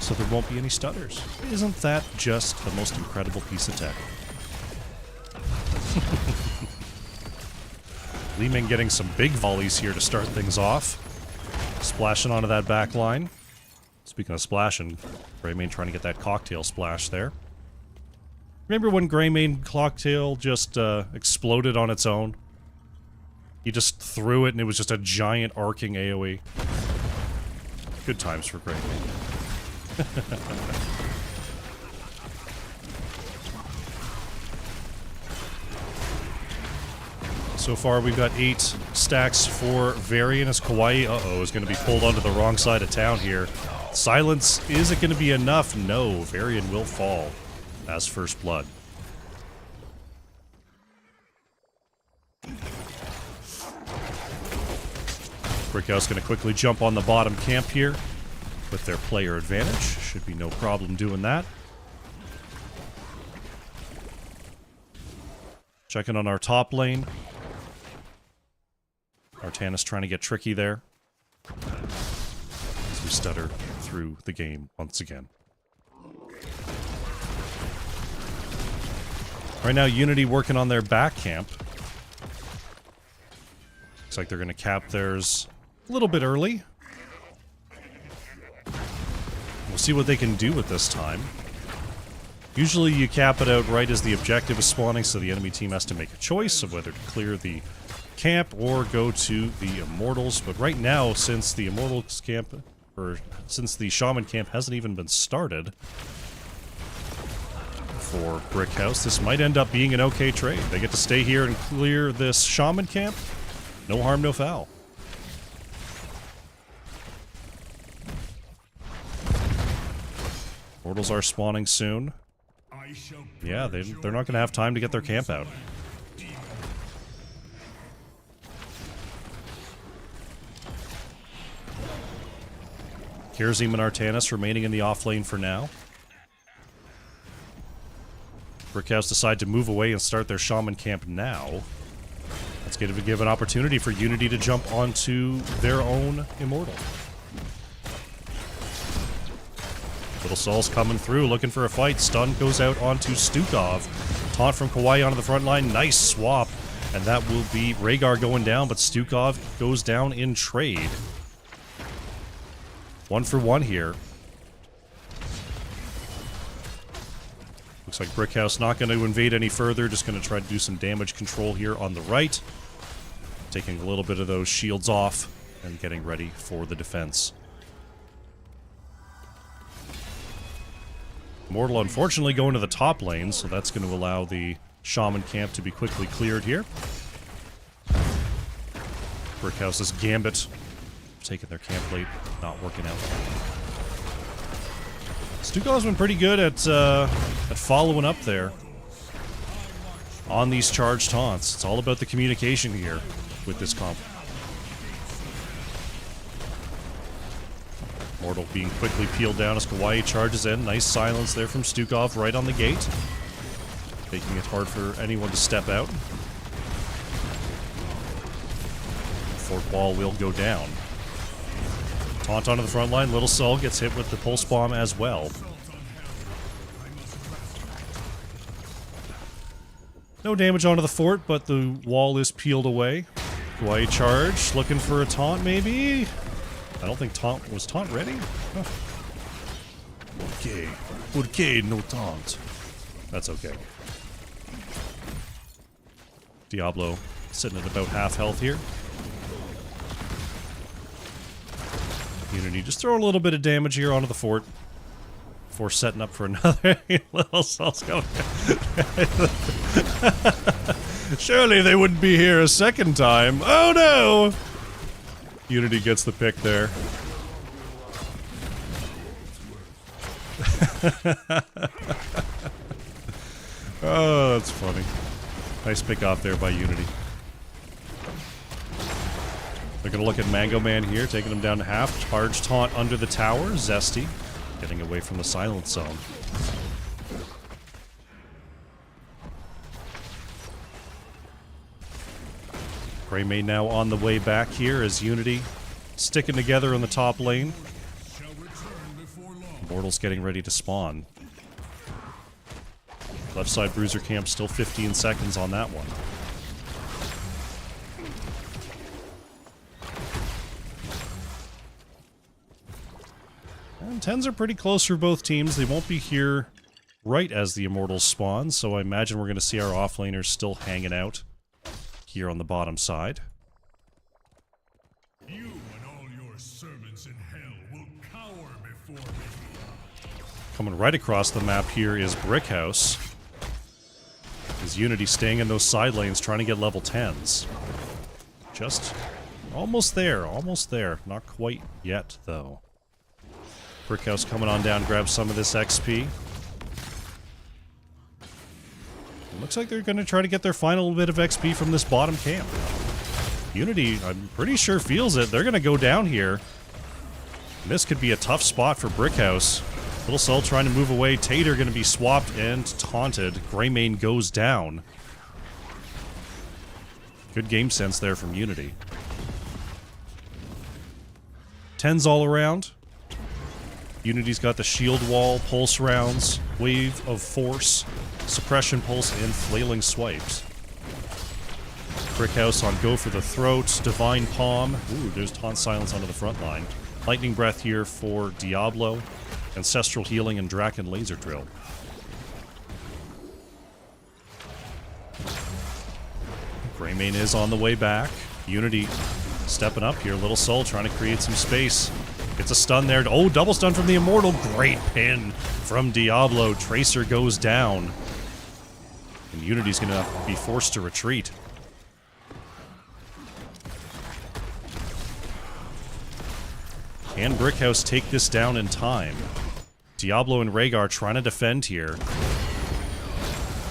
so there won't be any stutters. Isn't that just the most incredible piece of tech? Li Ming getting some big volleys here to start things off. Splashing onto that back line. Speaking of splashing, Greymane trying to get that cocktail splash there. Remember when Greymane cocktail just exploded on its own? He just threw it and it was just a giant arcing AoE. Good times for Greymane. So far, we've got 8 stacks for Varian as Kawaii, is going to be pulled onto the wrong side of town here. Silence, is it going to be enough? No, Varian will fall as first blood. Brickhouse going to quickly jump on the bottom camp here with their player advantage. Should be no problem doing that. Checking on our top lane. Artanis trying to get tricky there. As we stutter through the game once again. Right now, Unity working on their back camp. Looks like they're going to cap theirs a little bit early. We'll see what they can do with this time. Usually you cap it out right as the objective is spawning, so the enemy team has to make a choice of whether to clear the camp or go to the Immortals. But right now, since the Immortals camp, or since the Shaman camp hasn't even been started for Brickhouse, this might end up being an okay trade. They get to stay here and clear this Shaman camp. No harm, no foul. Immortals are spawning soon. Yeah, they're not going to have time to get their camp out. Kirzim and Artanis remaining in the off lane for now. Brickhouse decide to move away and start their Shaman camp now. That's going to give an opportunity for Unity to jump onto their own Immortal. Little Saul's coming through, looking for a fight. Stun goes out onto Stukov. Taunt from Kawaii onto the front line. Nice swap. And that will be Rhaegar going down, but Stukov goes down in trade. 1 for 1 here. Looks like Brickhouse not going to invade any further, just going to try to do some damage control here on the right. Taking a little bit of those shields off and getting ready for the defense. Immortal unfortunately going to the top lane, so that's going to allow the Shaman camp to be quickly cleared here. Brickhouse's Gambit taking their camp late, not working out. Stukov's been pretty good at following up there on these charged taunts. It's all about the communication here with this comp. Mortal being quickly peeled down as Kawaii charges in. Nice silence there from Stukov right on the gate, making it hard for anyone to step out. Fort wall will go down. Taunt onto the front line. Little Sol gets hit with the pulse bomb as well. No damage onto the fort, but the wall is peeled away. Kawaii charge, looking for a taunt maybe? I don't think taunt... Was taunt ready? Huh. Okay. Okay, no taunt. That's okay. Diablo sitting at about half health here. Unity just throwing a little bit of damage here onto the fort before setting up for another. Little Salt's going. Surely they wouldn't be here a second time. Oh no! Unity gets the pick there. Oh, that's funny. Nice pick off there by Unity. They're going to look at Mango Man here, taking him down to half. Charge taunt under the tower. Zesty getting away from the silence zone. Greymane now on the way back here as Unity sticking together in the top lane. Immortal's getting ready to spawn. Left side bruiser camp, still 15 seconds on that one. And 10s are pretty close for both teams. They won't be here right as the Immortals spawn, so I imagine we're going to see our offlaners still hanging out here on the bottom side. You and all your servants in hell will cower before me. Coming right across the map here is Brickhouse. Is Unity staying in those side lanes trying to get level 10s. Just almost there, almost there. Not quite yet, though. Brickhouse coming on down, grab some of this XP. It looks like they're going to try to get their final bit of XP from this bottom camp. Unity, I'm pretty sure, feels it. They're going to go down here. And this could be a tough spot for Brickhouse. Little Soul trying to move away. Tater going to be swapped and taunted. Greymane goes down. Good game sense there from Unity. 10s all around. Unity's got the shield wall, pulse rounds, wave of force, suppression pulse, and flailing swipes. Brickhouse on go for the throat, divine palm. Ooh, there's taunt silence onto the front line. Lightning breath here for Diablo. Ancestral healing and Draken laser drill. Greymane is on the way back. Unity stepping up here. Little Soul trying to create some space. Gets a stun there. Oh, double stun from the Immortal. Great pin from Diablo. Tracer goes down. And Unity's going to be forced to retreat. Can Brickhouse take this down in time? Diablo and Rhaegar trying to defend here.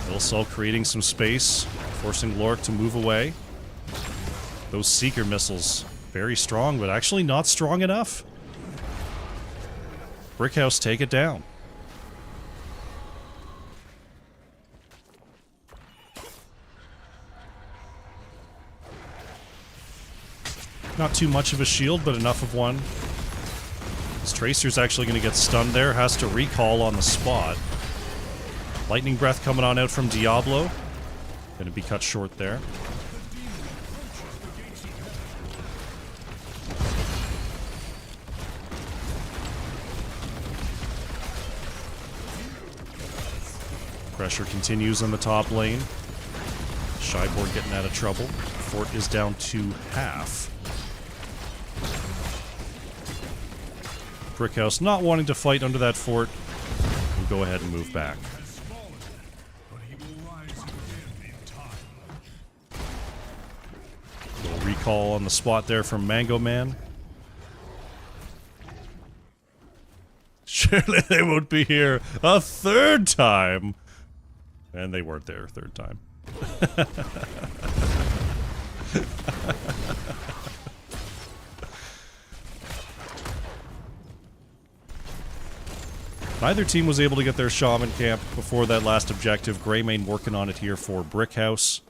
Little Soul creating some space, forcing Lork to move away. Those Seeker missiles, very strong, but actually not strong enough. Brickhouse, take it down. Not too much of a shield, but enough of one. This Tracer's actually going to get stunned there. Has to recall on the spot. Lightning Breath coming on out from Diablo. Going to be cut short there. Pressure continues in the top lane. Shyboard getting out of trouble. Fort is down to half. Brickhouse not wanting to fight under that fort. We'll go ahead and move back. Little recall on the spot there from Mango Man. Surely they won't be here a third time. And they weren't there a third time. Neither team was able to get their Shaman camp before that last objective. Greymane working on it here for Brickhouse.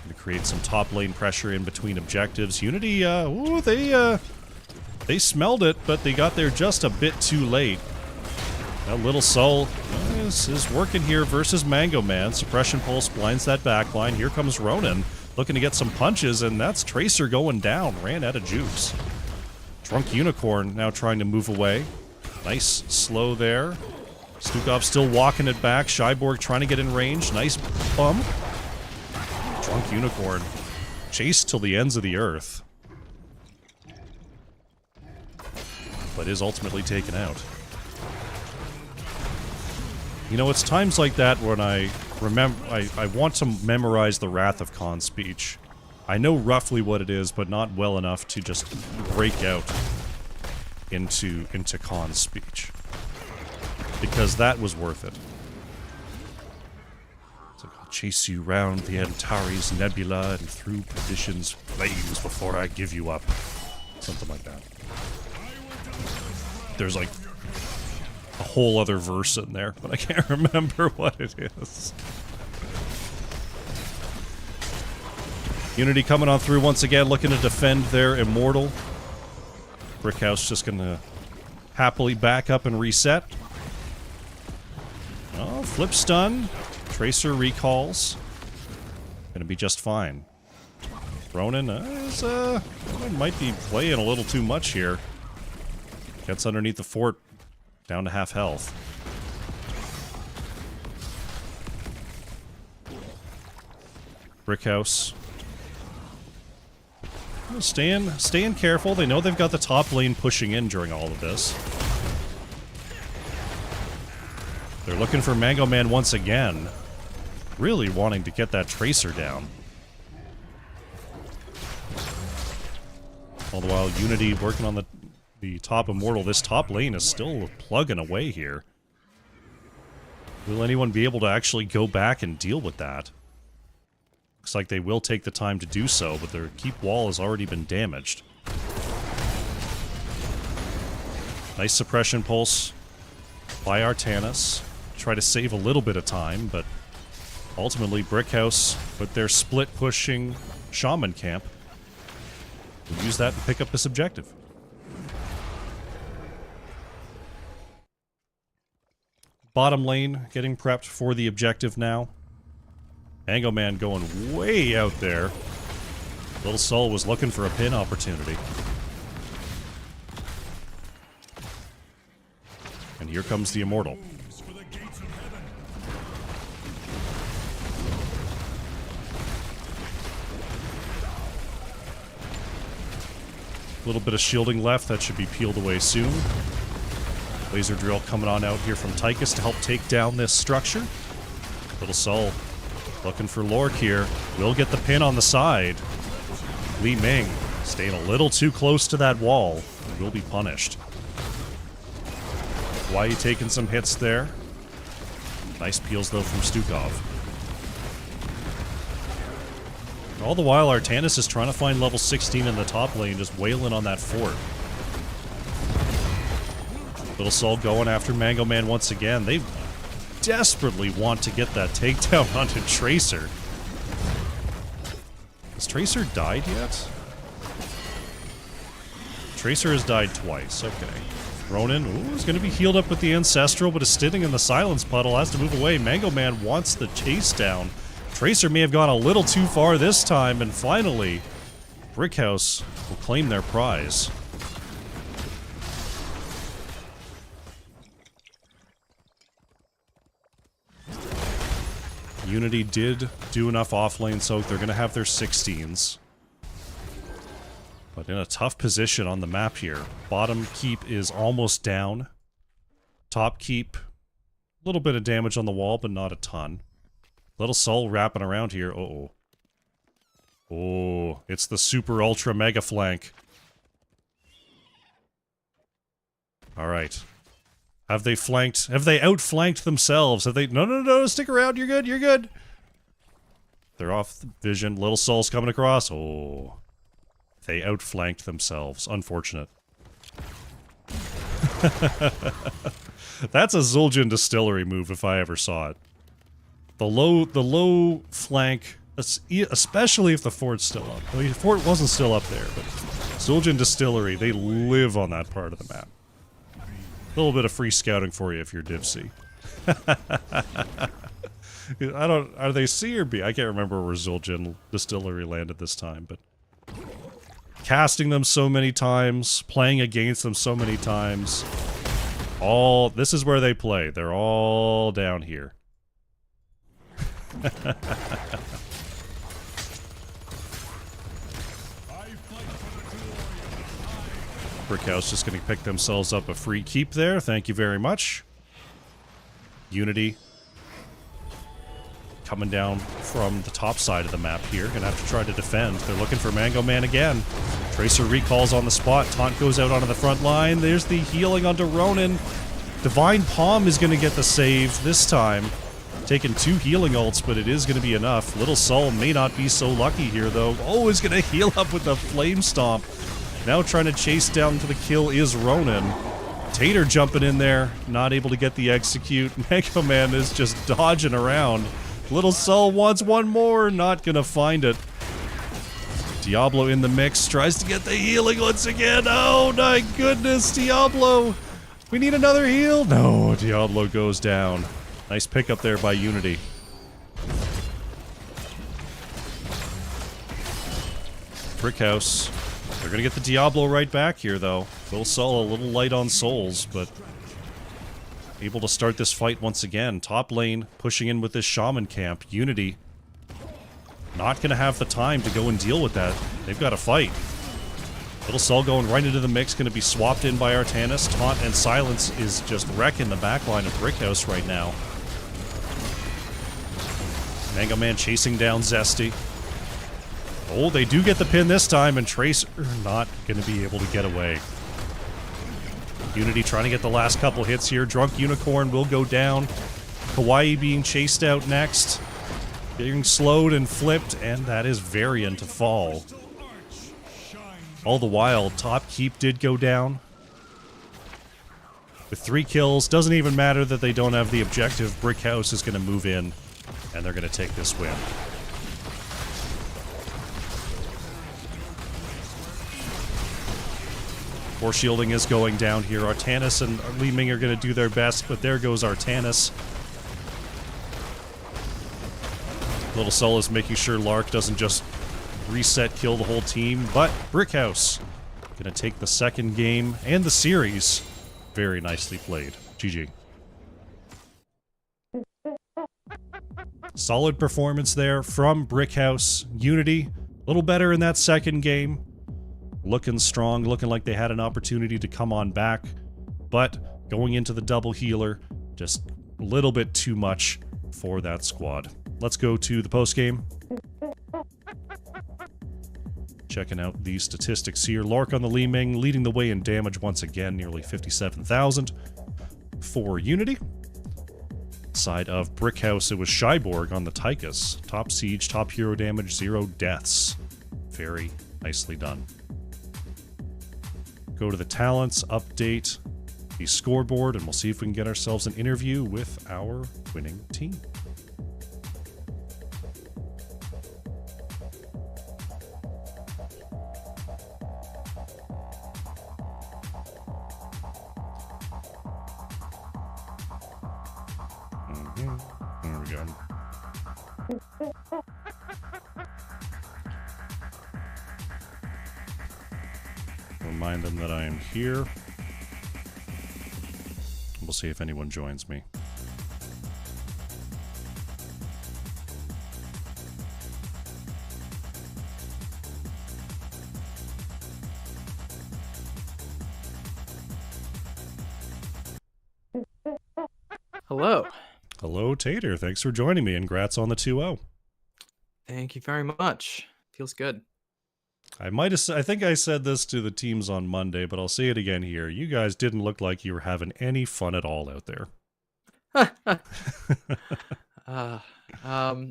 To create some top lane pressure in between objectives. Unity, ooh, they smelled it, but they got there just a bit too late. Now Little Soul is working here versus Mango Man. Suppression Pulse blinds that backline. Here comes Ronan looking to get some punches, and that's Tracer going down. Ran out of juice. Drunk Unicorn now trying to move away. Nice slow there. Stukov still walking it back. Shyborg trying to get in range. Nice bump. Drunk Unicorn chased till the ends of the earth, but is ultimately taken out. You know, it's times like that when I remember I want to memorize the Wrath of Khan speech. I know roughly what it is, but not well enough to just break out into Khan's speech, because that was worth it. It's like, I'll chase you round the Antares Nebula and through perdition's flames before I give you up. Something like that. There's like a whole other verse in there, but I can't remember what it is. Unity coming on through once again, looking to defend their Immortal. Brickhouse just gonna happily back up and reset. Oh, flip stun. Tracer recalls. Gonna be just fine. Ronin might be playing a little too much here. Gets underneath the fort, down to half health. Brickhouse. Staying careful. They know they've got the top lane pushing in during all of this. They're looking for Mango Man once again. Really wanting to get that Tracer down. All the while, Unity working on the top Immortal. This top lane is still plugging away here. Will anyone be able to actually go back and deal with that? Looks like they will take the time to do so, but their keep wall has already been damaged. Nice suppression pulse by Artanis. Try to save a little bit of time, but ultimately Brickhouse, with their split-pushing Shaman camp, will use that to pick up this objective. Bottom lane getting prepped for the objective now. Mango Man going way out there. Little Soul was looking for a pin opportunity. And here comes the Immortal. A little bit of shielding left. That should be peeled away soon. Laser drill coming on out here from Tychus to help take down this structure. Little Soul looking for Lork here. Will get the pin on the side. Li Ming staying a little too close to that wall and will be punished. Why you taking some hits there? Nice peels though from Stukov. All the while, Artanis is trying to find level 16 in the top lane, just wailing on that fort. Little Soul going after Mango Man once again. They desperately want to get that takedown onto Tracer. Has Tracer died yet? Tracer has died twice, okay. Ronin, ooh, is going to be healed up with the Ancestral, but is sitting in the Silence Puddle, has to move away. Mango Man wants the chase down. Tracer may have gone a little too far this time, and finally, Brickhouse will claim their prize. Unity did do enough offlane soak. They're going to have their 16s. But in a tough position on the map here. Bottom keep is almost down. Top keep, a little bit of damage on the wall, but not a ton. Little Soul wrapping around here. Uh-oh. Oh, it's the super ultra mega flank. Alright. Have they flanked? Have they outflanked themselves? Have they? No, stick around. You're good, you're good. They're off vision. Little Soul's coming across. Oh. They outflanked themselves. Unfortunate. That's a Zul'jin Distillery move if I ever saw it. The low flank, especially if the fort's still up. I mean, the fort wasn't still up there, but Zul'jin Distillery, they live on that part of the map. A little bit of free scouting for you if you're Divsy. Are they C or B? I can't remember where Zul'jin Distillery landed this time, but casting them so many times, playing against them so many times. This is where they play. They're all down here. Brickhouse just going to pick themselves up a free keep there. Thank you very much. Unity coming down from the top side of the map here. Gonna have to try to defend. They're looking for Mango Man again. Tracer recalls on the spot. Taunt goes out onto the front line. There's the healing onto Ronin. Divine Palm is going to get the save this time. Taking 2 healing ults, but it is going to be enough. Little Soul may not be so lucky here, though. Oh, is going to heal up with the Flame Stomp. Now trying to chase down for the kill is Ronin. Tater jumping in there, not able to get the execute. Mango Man is just dodging around. Little Soul wants one more, not going to find it. Diablo in the mix, tries to get the healing once again. Oh my goodness, Diablo We need another heal. No, Diablo goes down. Nice pickup there by Unity. Brickhouse. They're gonna get the Diablo right back here, though. Phil Sol a little light on souls, but able to start this fight once again. Top lane pushing in with this Shaman camp. Unity not gonna have the time to go and deal with that. They've got to fight. Little Sol going right into the mix, gonna be swapped in by Artanis. Taunt and Silence is just wrecking the backline of Brickhouse right now. Mango Man chasing down Zesty. Oh, they do get the pin this time, and Tracer not going to be able to get away. Unity trying to get the last couple hits here. Drunk Unicorn will go down. Kawaii being chased out next. Being slowed and flipped, and that is Varian to fall. All the while, Top Keep did go down. With 3 kills, doesn't even matter that they don't have the objective. Brickhouse is going to move in, and they're going to take this win. Force shielding is going down here. Artanis and Li Ming are going to do their best, but there goes Artanis. Little Sol is making sure Lark doesn't just reset kill the whole team, but Brickhouse going to take the second game and the series. Very nicely played. GG. Solid performance there from Brickhouse. Unity, a little better in that second game. Looking strong, looking like they had an opportunity to come on back, but going into the double healer, just a little bit too much for that squad. Let's go to the postgame. Checking out the statistics here. Lark on the Li Ming, leading the way in damage once again, nearly 57,000 for Unity. Side of Brickhouse, it was Shyborg on the Tychus. Top siege, top hero damage, 0 deaths. Very nicely done. Go to the talents, update the scoreboard, and we'll see if we can get ourselves an interview with our winning team. There we go. Remind them that I am here. We'll see if anyone joins me. Hello. Hello, Tater. Thanks for joining me, and congrats on the 2-0. Thank you very much. Feels good. I think I said this to the teams on Monday, but I'll say it again here. You guys didn't look like you were having any fun at all out there.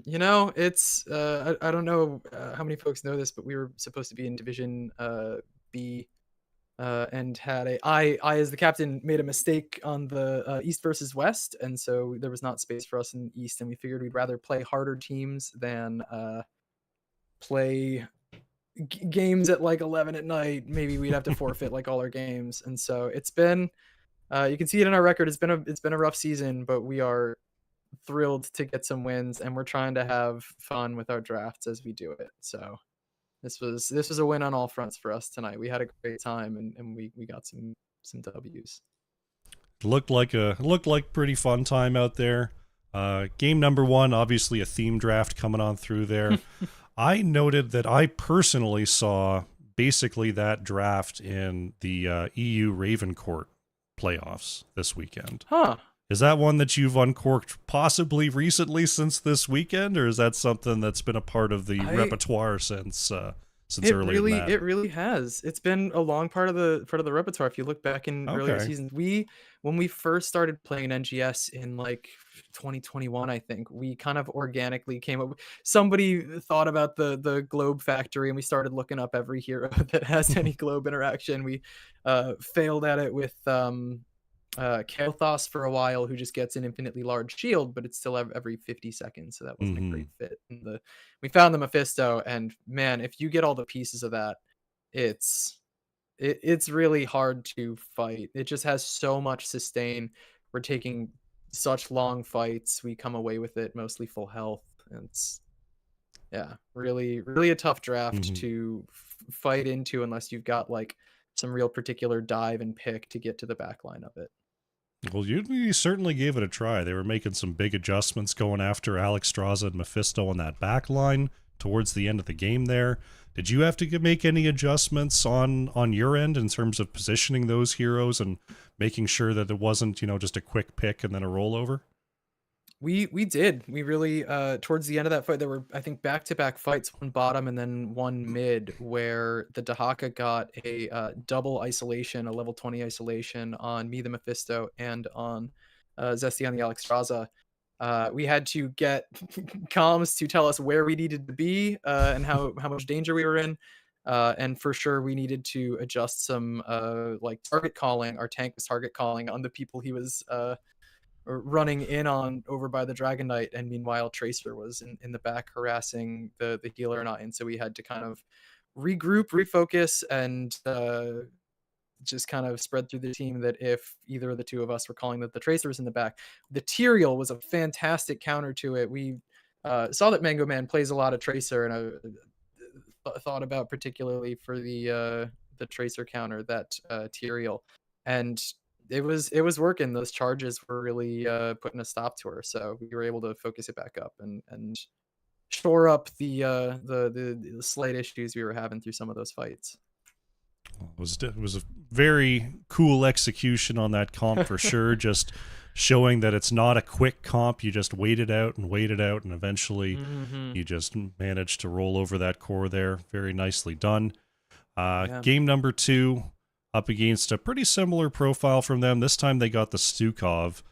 You know, it's I don't know how many folks know this, but we were supposed to be in Division B, and had I as the captain made a mistake on the East versus West, and so there was not space for us in the East, and we figured we'd rather play harder teams than play games at like 11 at night. Maybe we'd have to forfeit like all our games, and so it's been you can see it in our record. It's been a rough season, but we are thrilled to get some wins, and we're trying to have fun with our drafts as we do it. So this was a win on all fronts for us tonight. We had a great time, and we got some W's. Looked like pretty fun time out there. Game number 1, obviously a theme draft coming on through there. I noted that I personally saw basically that draft in the EU Ravencourt playoffs this weekend. Huh. Is that one that you've uncorked possibly recently since this weekend, or is that something that's been a part of the repertoire since earlier than that? It really has. It's been a long part of the repertoire. If you look back in earlier seasons, when we first started playing NGS in like 2021, I think we kind of organically came up. Somebody thought about the globe factory, and we started looking up every hero that has any globe interaction. We failed at it with Kael'thas for a while, who just gets an infinitely large shield, but it's still every 50 seconds, so that wasn't a great fit. And we found the Mephisto, and man, if you get all the pieces of that, it's it's really hard to fight. It just has so much sustain. We're taking such long fights. We come away with it mostly full health. And it's yeah, really, really a tough draft Mhm. to fight into unless you've got like some real particular dive and pick to get to the back line of it. Well, you certainly gave it a try. They were making some big adjustments going after Alex Straza and Mephisto on that back line towards the end of the game there. Did you have to make any adjustments on your end in terms of positioning those heroes and making sure that it wasn't, just a quick pick and then a rollover? We did. We really towards the end of that fight there were I think back-to-back fights, one bottom and then one mid where the Dahaka got a double isolation, a level 20 isolation on me the Mephisto and on Zesty on the Alexstrasza. We had to get comms to tell us where we needed to be and how much danger we were in. And for sure we needed to adjust some like target calling. Our tank was target calling on the people he was or running in on over by the Dragon Knight, and meanwhile Tracer was in the back harassing the healer and I, and so we had to kind of regroup, refocus, and just kind of spread through the team that if either of the two of us were calling that the Tracer was in the back, the Tyrael was a fantastic counter to it. We saw that Mango Man plays a lot of Tracer, and I thought about particularly for the Tracer counter that Tyrael, and it was working. Those charges were really putting a stop to her, so we were able to focus it back up and shore up the slight issues we were having through some of those fights. It was a very cool execution on that comp for sure. Just showing that it's not a quick comp. You just wait it out, and eventually you just managed to roll over that core there. Very nicely done. Yeah. Game number 2, up against a pretty similar profile from them. This time they got the Stukov.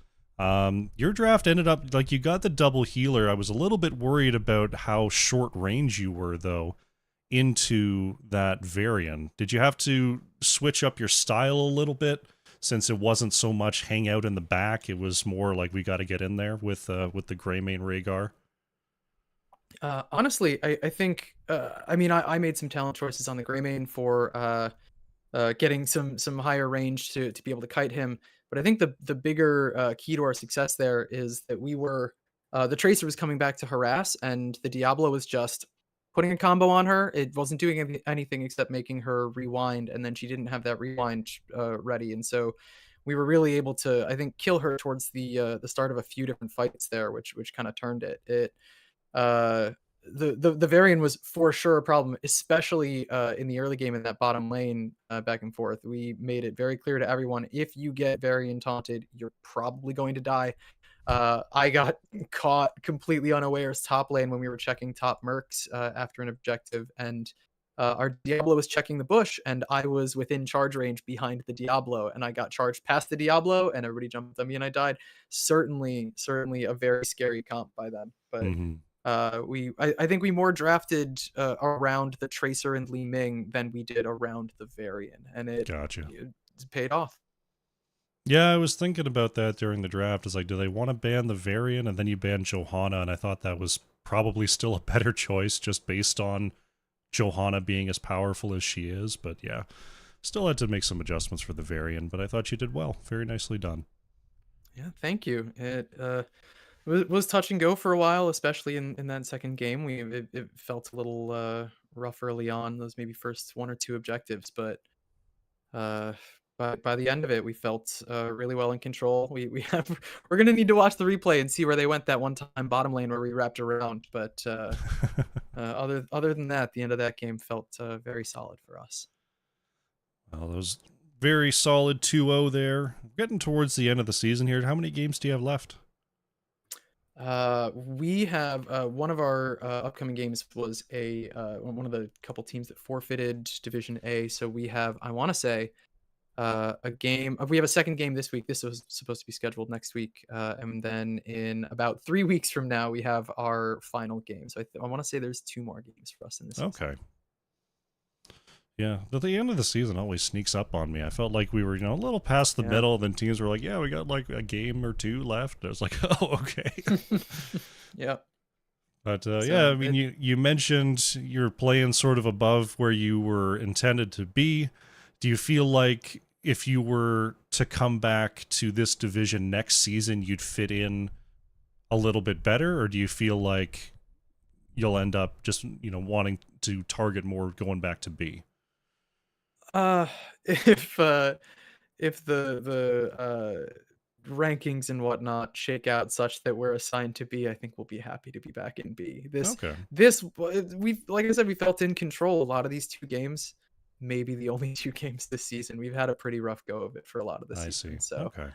Your draft ended up, like, you got the double healer. I was a little bit worried about how short range you were, though, into that Varian. Did you have to switch up your style a little bit, since it wasn't so much hang out in the back? It was more like we got to get in there with the Greymane Rhaegar? Honestly, I think I mean I made some talent choices on the Greymane for getting some higher range to be able to kite him. But I think the bigger key to our success there is that we were the Tracer was coming back to harass, and the Diablo was just putting a combo on her. It wasn't doing anything except making her rewind, and then she didn't have that rewind ready, and so we were really able to, I think, kill her towards the start of a few different fights there, which kind of turned it. Uh, the Varian was for sure a problem, especially in the early game in that bottom lane back and forth. We made it very clear to everyone, if you get Varian taunted, you're probably going to die. I got caught completely unawares top lane when we were checking top mercs after an objective, and our Diablo was checking the bush, and I was within charge range behind the Diablo, and I got charged past the Diablo, and everybody jumped on me, and I died. Certainly a very scary comp by them, but I think we more drafted around the Tracer and Li Ming than we did around the Varian, and it paid off. Yeah, I was thinking about that during the draft. It's like, do they want to ban the Varian and then you ban Johanna? And I thought that was probably still a better choice just based on Johanna being as powerful as she is. But yeah, still had to make some adjustments for the Varian, but I thought you did well. Very nicely done. Yeah, thank you. It was touch and go for a while, especially in that second game. It felt a little rough early on, those maybe first one or two objectives, but by the end of it, we felt really well in control. We're gonna need to watch the replay and see where they went that one time bottom lane where we wrapped around. But other than that, the end of that game felt very solid for us. Well, those very solid 2-0 there. Getting towards the end of the season here. How many games do you have left? We have one of our upcoming games was one of the couple teams that forfeited Division A. So we have, I want to say, a game. We have a second game this week. This was supposed to be scheduled next week, and then in about 3 weeks from now, we have our final game. So I want to say there's 2 more games for us in this. Okay. Season. Yeah, but the end of the season always sneaks up on me. I felt like we were, a little past the middle, then teams were like, yeah, we got like a game or 2 left. I was like, oh, okay. Yeah. But yeah, I mean, you mentioned you're playing sort of above where you were intended to be. Do you feel like if you were to come back to this division next season, you'd fit in a little bit better, or do you feel like you'll end up just, wanting to target more going back to B? Uh, if the rankings and whatnot shake out such that we're assigned to B, I think we'll be happy to be back in B. Okay. We've, like I said, we felt in control a lot of these 2 games, maybe the only 2 games this season. We've had a pretty rough go of it for a lot of the I season. see. So Okay.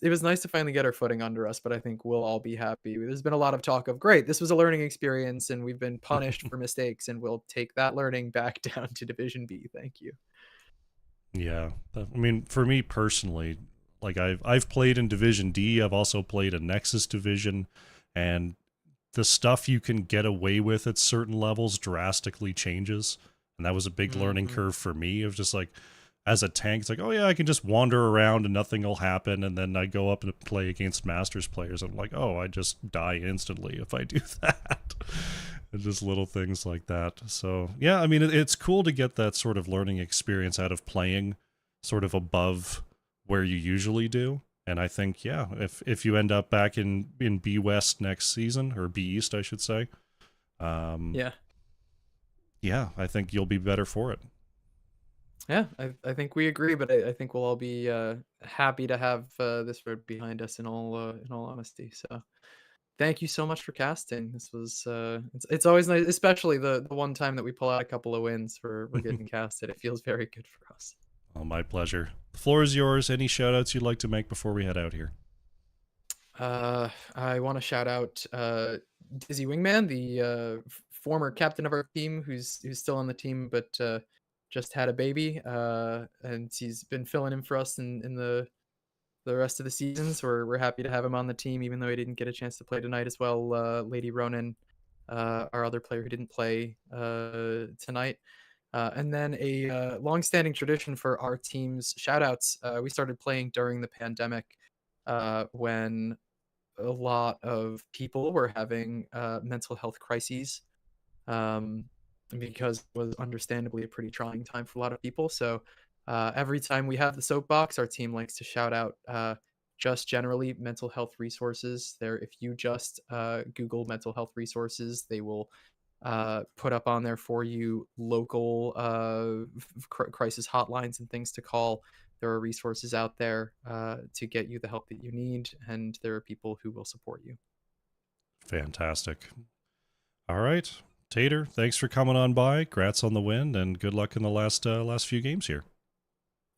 it was nice to finally get our footing under us, but I think we'll all be happy. There's been a lot of talk of, great, this was a learning experience and we've been punished for mistakes, and we'll take that learning back down to Division B. Thank you. Yeah. I mean, for me personally, like I've played in Division D, I've also played a Nexus division, and the stuff you can get away with at certain levels drastically changes. And that was a big learning curve for me, of just like, as a tank, it's like, oh yeah, I can just wander around and nothing will happen. And then I go up and play against Masters players. I'm like, oh, I just die instantly if I do that. And just little things like that. So yeah, I mean, it's cool to get that sort of learning experience out of playing sort of above where you usually do. And I think, yeah, if you end up back in B West next season, or B East, I should say, yeah, I think you'll be better for it. Yeah, I think we agree, but I think we'll all be happy to have this road behind us in all honesty. So thank you so much for casting. This was it's always nice, especially the one time that we pull out a couple of wins. We're getting casted. It feels very good for us. Oh, my pleasure. The floor is yours. Any shout outs you'd like to make before we head out here? I want to shout out Dizzy Wingman, the former captain of our team, who's still on the team, but just had a baby, and he's been filling in for us in the rest of the season. So we're happy to have him on the team, even though he didn't get a chance to play tonight as well. Lady Ronan, our other player who didn't play tonight. And then a long-standing tradition for our team's shout-outs. We started playing during the pandemic, when a lot of people were having mental health crises, because it was understandably a pretty trying time for a lot of people. So every time we have the soapbox, our team likes to shout out just generally mental health resources. There, if you just Google mental health resources, they will put up on there for you local crisis hotlines and things to call. There are resources out there to get you the help that you need, and there are people who will support you. Fantastic. All right. Tater, thanks for coming on by. Congrats on the win, and good luck in the last few games here.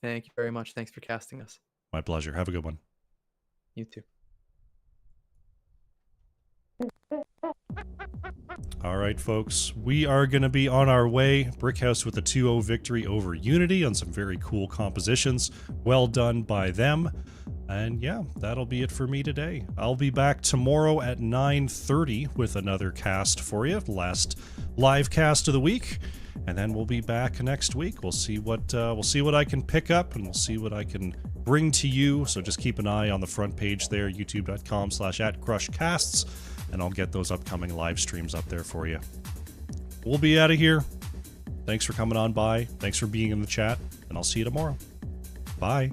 Thank you very much. Thanks for casting us. My pleasure. Have a good one. You too. All right, folks, we are going to be on our way. Brickhouse with a 2-0 victory over Unity on some very cool compositions. Well done by them. And yeah, that'll be it for me today. I'll be back tomorrow at 9:30 with another cast for you, last live cast of the week, and then we'll be back next week. We'll see what I can pick up, and we'll see what I can bring to you. So just keep an eye on the front page there, youtube.com/@crushcasts, and I'll get those upcoming live streams up there for you. We'll be out of here. Thanks for coming on by. Thanks for being in the chat, and I'll see you tomorrow. Bye.